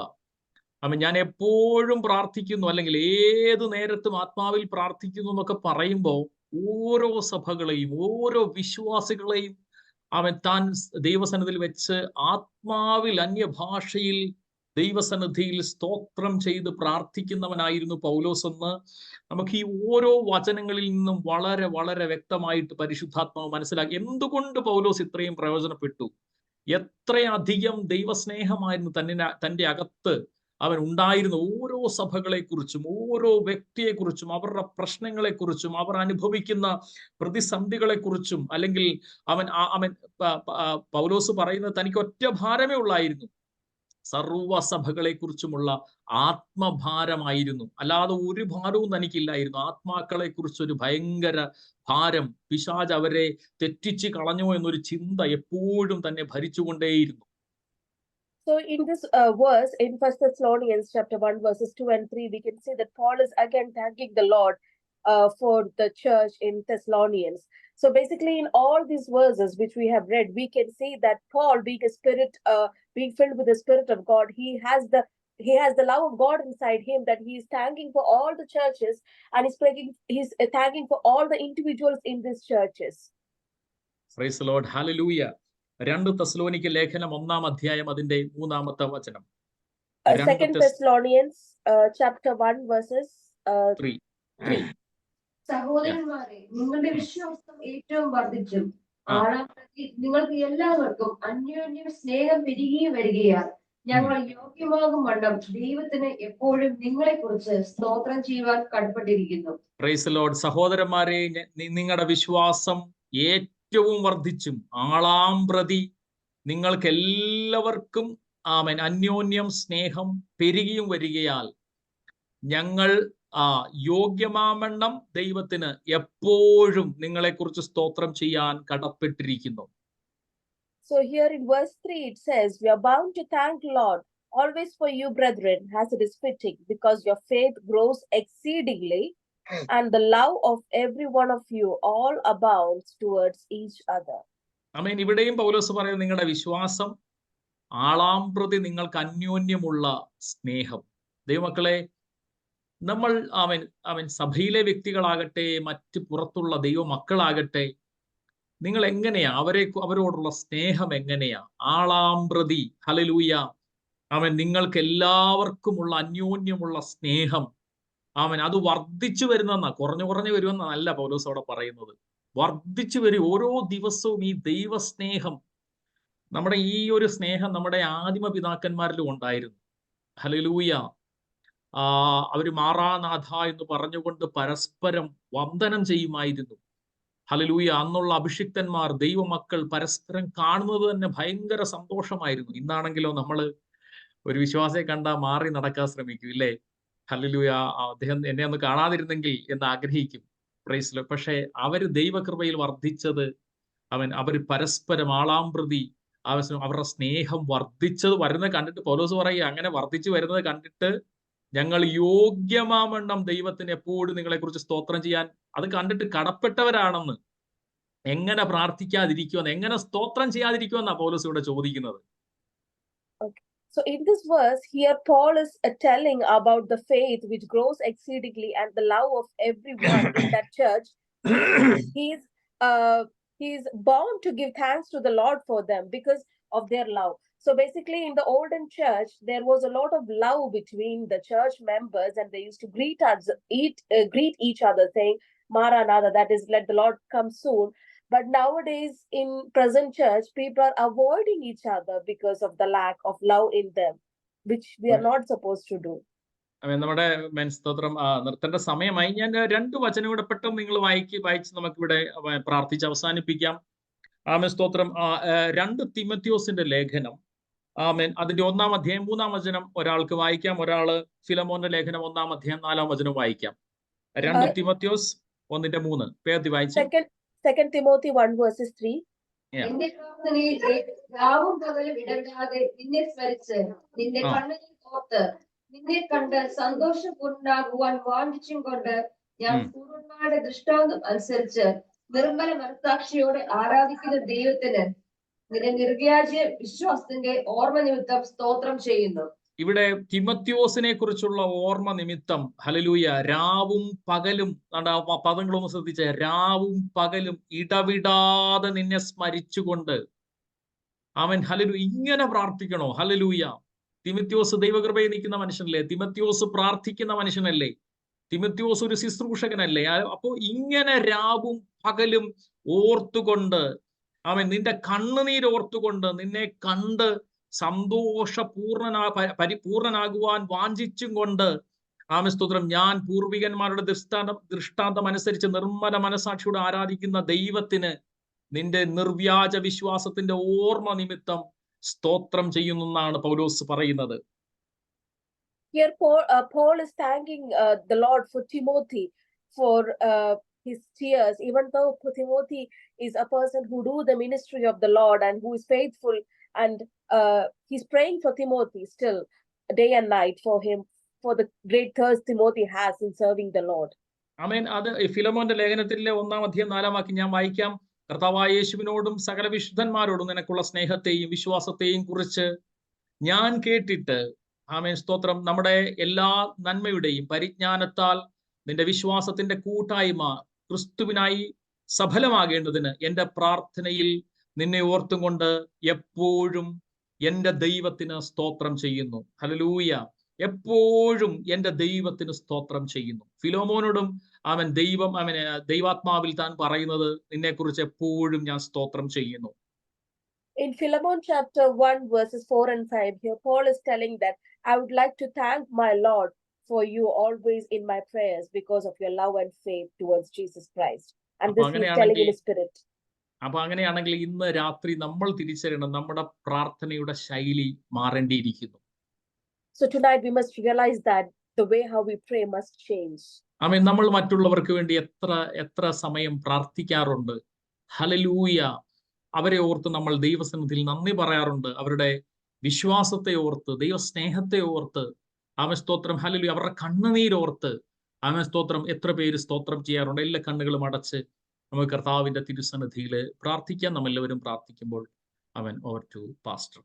ഞാൻ എപ്പോഴും പ്രാർത്ഥിക്കുന്നു, അല്ലെങ്കിൽ ഏത് നേരത്തും ആത്മാവിൽ പ്രാർത്ഥിക്കുന്നു എന്നൊക്കെ പറയുമ്പോൾ ഓരോ സഭകളെയും ഓരോ വിശ്വാസികളെയും താൻ ദൈവസന്നിധിയിൽ വെച്ച് ആത്മാവിൽ അന്യഭാഷയിൽ ദൈവസന്നിധിയിൽ സ്തോത്രം ചെയ്ത് പ്രാർത്ഥിക്കുന്നവനായിരുന്നു പൗലോസ് എന്ന് നമുക്ക് ഈ ഓരോ വചനങ്ങളിൽ നിന്നും വളരെ വളരെ വ്യക്തമായിട്ട് പരിശുദ്ധാത്മാവ് മനസ്സിലാക്കി. എന്തുകൊണ്ട് പൗലോസ് ഇത്രയും പ്രയോജനപ്പെട്ടു? എത്രയധികം ദൈവസ്നേഹമായിരുന്നു തന്റെ അകത്ത് അവൻ ഉണ്ടായിരുന്ന ഓരോ സഭകളെക്കുറിച്ചും ഓരോ വ്യക്തിയെക്കുറിച്ചും അവരുടെ പ്രശ്നങ്ങളെക്കുറിച്ചും അവർ അനുഭവിക്കുന്ന പ്രതിസന്ധികളെക്കുറിച്ചും. അല്ലെങ്കിൽ പൗലോസ് പറയുന്നത് തനിക്ക് ഒറ്റ ഭാരമേ ഉള്ളായിരുന്നു, സർവസഭകളെ കുറിച്ചുമുള്ള ആത്മഭാരമായിരുന്നു. അല്ലാതെ ഒരു ഭാരവും തനിക്കില്ലായിരുന്നു. ആത്മാക്കളെ കുറിച്ചൊരു ഭയങ്കര ഭാരം, പിശാച് അവരെ തെറ്റിച്ച് കളഞ്ഞോ എന്നൊരു ചിന്ത എപ്പോഴും തന്നെ ഭരിച്ചുകൊണ്ടേയിരുന്നു. So in this verse in 1 Thessalonians chapter 1 verses 2 and 3, we can see that Paul is again thanking the Lord for the church in Thessalonians. So basically in all these verses which we have read, we can see that Paul, being being filled with the Spirit of God, he has the love of God inside him, that he is thanking for all the churches and he's thanking for all the individuals in these churches. Praise the Lord. Hallelujah. 2 തെസ്സലോനിക്ക ലേഖനം 1-ാം അധ്യായം അതിന്റെ 3-ാമത്തെ വചനം. 2 Thessalonians chapter 1 verses 3. സഹോദരന്മാരെ, നിങ്ങളുടെ വിശ്വാസം ഏറ്റവും വർദ്ധിച്ചും ആഴാക്കി നിങ്ങൾക്ക് എല്ലാവർക്കും അന്യോന്യം സ്നേഹം പെരുകിയും വരികയാൽ ഞങ്ങൾ യോഗ്യമാകും വണ്ണം ദൈവത്തിന് എപ്പോഴും നിങ്ങളെ കുറിച്ച് സ്തോത്രം ചെയ്യുവാൻ കടപ്പെട്ടിരിക്കുന്നു. Praise the Lord. സഹോദരന്മാരെ, നിങ്ങളുടെ വിശ്വാസം ഏറ്റവും വർദ്ധിച്ചും ആളാമ്പ്രതി നിങ്ങൾക്ക് എല്ലാവർക്കും അന്യോന്യം സ്നേഹം പെരുകിയും വരികയാൽ ഞങ്ങൾ യോഗ്യമാവണ്ണം ദൈവത്തിന് എപ്പോഴും നിങ്ങളെക്കുറിച്ച് സ്തോത്രം ചെയ്യാൻ കടപ്പെട്ടിരിക്കുന്നു. So here in verse 3 it says, we are bound to thank Lord always for you, brethren, as it is fitting, because your faith grows exceedingly, and the love of every one of you all abounds towards each other. ആമേൻ. ഇവിടെയും പൗലോസ് പറയുന്നത് നിങ്ങളുടെ വിശ്വാസം ആളാമ്പ്രതി നിങ്ങൾക്ക് അന്യോന്യമുള്ള സ്നേഹം. ദൈവമക്കളെ, നമ്മൾ സഭയിലെ വ്യക്തികളാകട്ടെ, മറ്റ് പുറത്തുള്ള ദൈവമക്കളാകട്ടെ, നിങ്ങൾ എങ്ങനെയാ അവരോടുള്ള സ്നേഹം എങ്ങനെയാ? ആളാമ്പ്രതി. ഹല്ലേലൂയ. നിങ്ങൾക്ക് എല്ലാവർക്കുമുള്ള അന്യോന്യമുള്ള സ്നേഹം അത് വർദ്ധിച്ചു വരുന്നെന്നാ, കുറഞ്ഞു വരുമെന്നല്ല പൗലോസ് അവിടെ പറയുന്നത്. വർദ്ധിച്ചു വരും ഓരോ ദിവസവും. ഈ ദൈവസ്നേഹം, നമ്മുടെ ഈ ഒരു സ്നേഹം നമ്മുടെ ആദിമ പിതാക്കന്മാരിലും ഉണ്ടായിരുന്നു. ഹല്ലേലൂയ. അവര് മാറാനാഥ എന്ന് പറഞ്ഞുകൊണ്ട് പരസ്പരം വന്ദനം ചെയ്യുമായിരുന്നു. ഹല്ലേലൂയ. അന്നുള്ള അഭിഷിക്തന്മാർ, ദൈവമക്കൾ പരസ്പരം കാണുന്നത് തന്നെ ഭയങ്കര സന്തോഷമായിരുന്നു. ഇന്നാണെങ്കിലോ നമ്മള് ഒരു വിശ്വാസിയെ കണ്ടാൽ മാറി നടക്കാൻ ശ്രമിക്കും, ഇല്ലേ? ഹല്ലേലൂയ. അദ്ദേഹം എന്നെ ഒന്ന് കാണാതിരുന്നെങ്കിൽ എന്ന് ആഗ്രഹിക്കും. പ്രൈസ്. പക്ഷേ അവര് ദൈവകൃപയിൽ വർദ്ധിച്ചത്, അവർ പരസ്പരം ആളാമ്പ്രതി അവരുടെ സ്നേഹം വർദ്ധിച്ചത് വരുന്നത് കണ്ടിട്ട് പൗലോസ് പറയുക, അങ്ങനെ വർദ്ധിച്ചു വരുന്നത് കണ്ടിട്ട് ഞങ്ങൾ യോഗ്യമാവണ്ണം ദൈവത്തിന് എപ്പോഴും നിങ്ങളെക്കുറിച്ച് സ്തോത്രം ചെയ്യാൻ അത് കണ്ടിട്ട് കടപ്പെട്ടവരാണെന്ന്. എങ്ങനെ പ്രാർത്ഥിക്കാതിരിക്കുമെന്ന്, എങ്ങനെ സ്തോത്രം ചെയ്യാതിരിക്കുമെന്നാ പൗലോസ് ഇവിടെ ചോദിക്കുന്നത്. So in this verse here, Paul is telling about the faith which grows exceedingly and the love of everyone in that church. He's bound to give thanks to the Lord for them because of their love. So basically in the olden church, there was a lot of love between the church members, and they used to greet each other saying, Maranatha, that is, let the Lord come soon. But nowadays in present church, people are avoiding each other because of the lack of love in them, which we are not supposed to do. നമ്മുടെ സ്തോത്രം നിർത്തേണ്ട സമയമായി. ഞാൻ 2 വചനം കൂടെ പെട്ടെന്ന് നിങ്ങൾ വായിച്ച് നമുക്കിവിടെ പ്രാർത്ഥിച്ച് അവസാനിപ്പിക്കാം. സ്തോത്രം. 2 തിമോത്തിയോസിന്റെ ലേഖനം, അതിന്റെ 1-ാം അധ്യായം 3-ാം വചനം ഒരാൾക്ക് വായിക്കാം, ഒരാള് ഫിലമോന്റെ ലേഖനം 1-ാം അധ്യായം 4-ാം വചനം വായിക്കാം. 2 തിമോത്തിയോസ് 1:3 പേർത്തി വായിച്ചു. 2 Timothy 1:3. നിന്റെ പ്രാർത്ഥനയിൽ രാവും പകലും ഇടവിടാതെ നിന്നെ സ്മരിച്ച് നിന്റെ കണ്ണുനീർ ഓർത്ത് നിന്നെ കണ്ട് സന്തോഷപൂർണ്ണനാകുവാൻ വാഞ്ചിച്ചും കൊണ്ട് ഞാൻ പൂർവന്മാരുടെ ദൃഷ്ടാന്തം അനുസരിച്ച് നിർമ്മല മനസ്സാക്ഷിയോടെ ആരാധിക്കുന്ന ദൈവത്തിന് നിന്റെ നിർവ്യാജ വിശ്വാസത്തിന്റെ ഓർമ്മ നിമിത്തം സ്തോത്രം ചെയ്യുന്നു. ഇവിടെ തിമോത്തിയോസിനെ കുറിച്ചുള്ള ഓർമ്മ നിമിത്തം, ഹല്ലേലൂയ, രാവും പകലും, പദങ്ങളൊന്ന് ശ്രദ്ധിച്ച, രാവും പകലും ഇടവിടാതെ നിന്നെ സ്മരിച്ചുകൊണ്ട്, ഹല്ലേലൂയ, ഇങ്ങനെ പ്രാർത്ഥിക്കണോ? ഹല്ലേലൂയ. തിമോത്തിയോസ് ദൈവകൃപയിൽ നിൽക്കുന്ന മനുഷ്യനല്ലേ? തിമോത്തിയോസ് പ്രാർത്ഥിക്കുന്ന മനുഷ്യനല്ലേ? തിമോത്തിയോസ് ഒരു ശുശ്രൂഷകനല്ലേ? അപ്പോ ഇങ്ങനെ രാവും പകലും ഓർത്തുകൊണ്ട്, നിന്റെ കണ്ണുനീര് ഓർത്തുകൊണ്ട്, നിന്നെ കണ്ട് പരിപൂർണനാകുവാൻ വാഞ്ചിച്ചും കൊണ്ട്, സ്തോത്രം, ഞാൻ പൂർവികന്മാരുടെ ദൃഷ്ടാന്തം അനുസരിച്ച് നിർമ്മല മനസാക്ഷിയോട് ആരാധിക്കുന്ന ദൈവത്തിന് നിന്റെ നിർവ്യാജ വിശ്വാസത്തിന്റെ ഓർമ്മ നിമിത്തം സ്തോത്രം ചെയ്യുന്നു എന്നാണ് പൗലോസ് പറയുന്നത്. Here Paul is thanking the Lord for Timothy for his tears, even though Timothy is a person who do the ministry of the Lord and who is faithful, and he's praying for Timothy still day and night for him, for the great thirst Timothy has in serving the Lord. ആമേൻ. അത് ഫിലമോന്റെ ലേഖനത്തിലെ 1-ാം അധ്യായം 4-ാം വാക്യം ഞാൻ വായിക്കാം. കർത്താവായ യേശുവിനോടും സകല വിശുദ്ധന്മാരോടും നിനക്കുള്ള സ്നേഹത്തെയും വിശ്വാസത്തെയും കുറിച്ച് ഞാൻ കേട്ടിട്ട്, സ്തോത്രം, നമ്മുടെ എല്ലാ നന്മയുടെയും പരിജ്ഞാനത്താൽ നിന്റെ വിശ്വാസത്തിന്റെ കൂട്ടായ്മ ക്രിസ്തുവിനായി സഫലമാകേണ്ടതിന് എന്റെ പ്രാർത്ഥനയിൽ നിന്നെ ഓർത്തും കൊണ്ട് എപ്പോഴും എന്റെ ദൈവത്തിന് സ്തോത്രം ചെയ്യുന്നു. ഹല്ലേലൂയ. എപ്പോഴും എന്റെ ദൈവത്തിന് സ്തോത്രം ചെയ്യുന്നു. ഫിലോമോനോടും ദൈവാത്മാവിൽ താൻ പറയുന്നത്, നിന്നെക്കുറിച്ച് എപ്പോഴും ഞാൻ സ്തോത്രം ചെയ്യുന്നു. In Philemon chapter 1 verses 4 and 5, here Paul is telling that I would like to thank my Lord for you always in my prayers because of your love and faith towards Jesus Christ. And this he is telling in his spirit. അപ്പൊ അങ്ങനെയാണെങ്കിൽ ഇന്ന് രാത്രി നമ്മൾ തിരിച്ചറിയണം, നമ്മുടെ പ്രാർത്ഥനയുടെ ശൈലി മാറേണ്ടിയിരിക്കുന്നു. So tonight we must realize that the way how we pray must change. നമ്മൾ മറ്റുള്ളവർക്ക് വേണ്ടി എത്ര സമയം പ്രാർത്ഥിക്കാറുണ്ട്. ഹല്ലേലൂയ. അവരെ ഓർത്ത് നമ്മൾ ദൈവസന്നിധിയിൽ നന്ദി പറയാറുണ്ട്. അവരുടെ വിശ്വാസത്തെ ഓർത്ത്, ദൈവസ്നേഹത്തെ ഓർത്ത്, സ്തോത്രം, ഹല്ലേലൂയ, അവരുടെ കണ്ണുനീരോർത്ത്, സ്തോത്രം, എത്ര പേര് സ്തോത്രം ചെയ്യാറുണ്ട്. എല്ലാ കണ്ണുകളും അടച്ച് നമുക്ക് കർത്താവിന്റെ തിരുസന്നിധിയിൽ പ്രാർത്ഥിക്കാൻ. നമ്മളെല്ലാവരും പ്രാർത്ഥിക്കുമ്പോൾ ഓവർ ടു പാസ്റ്റർ.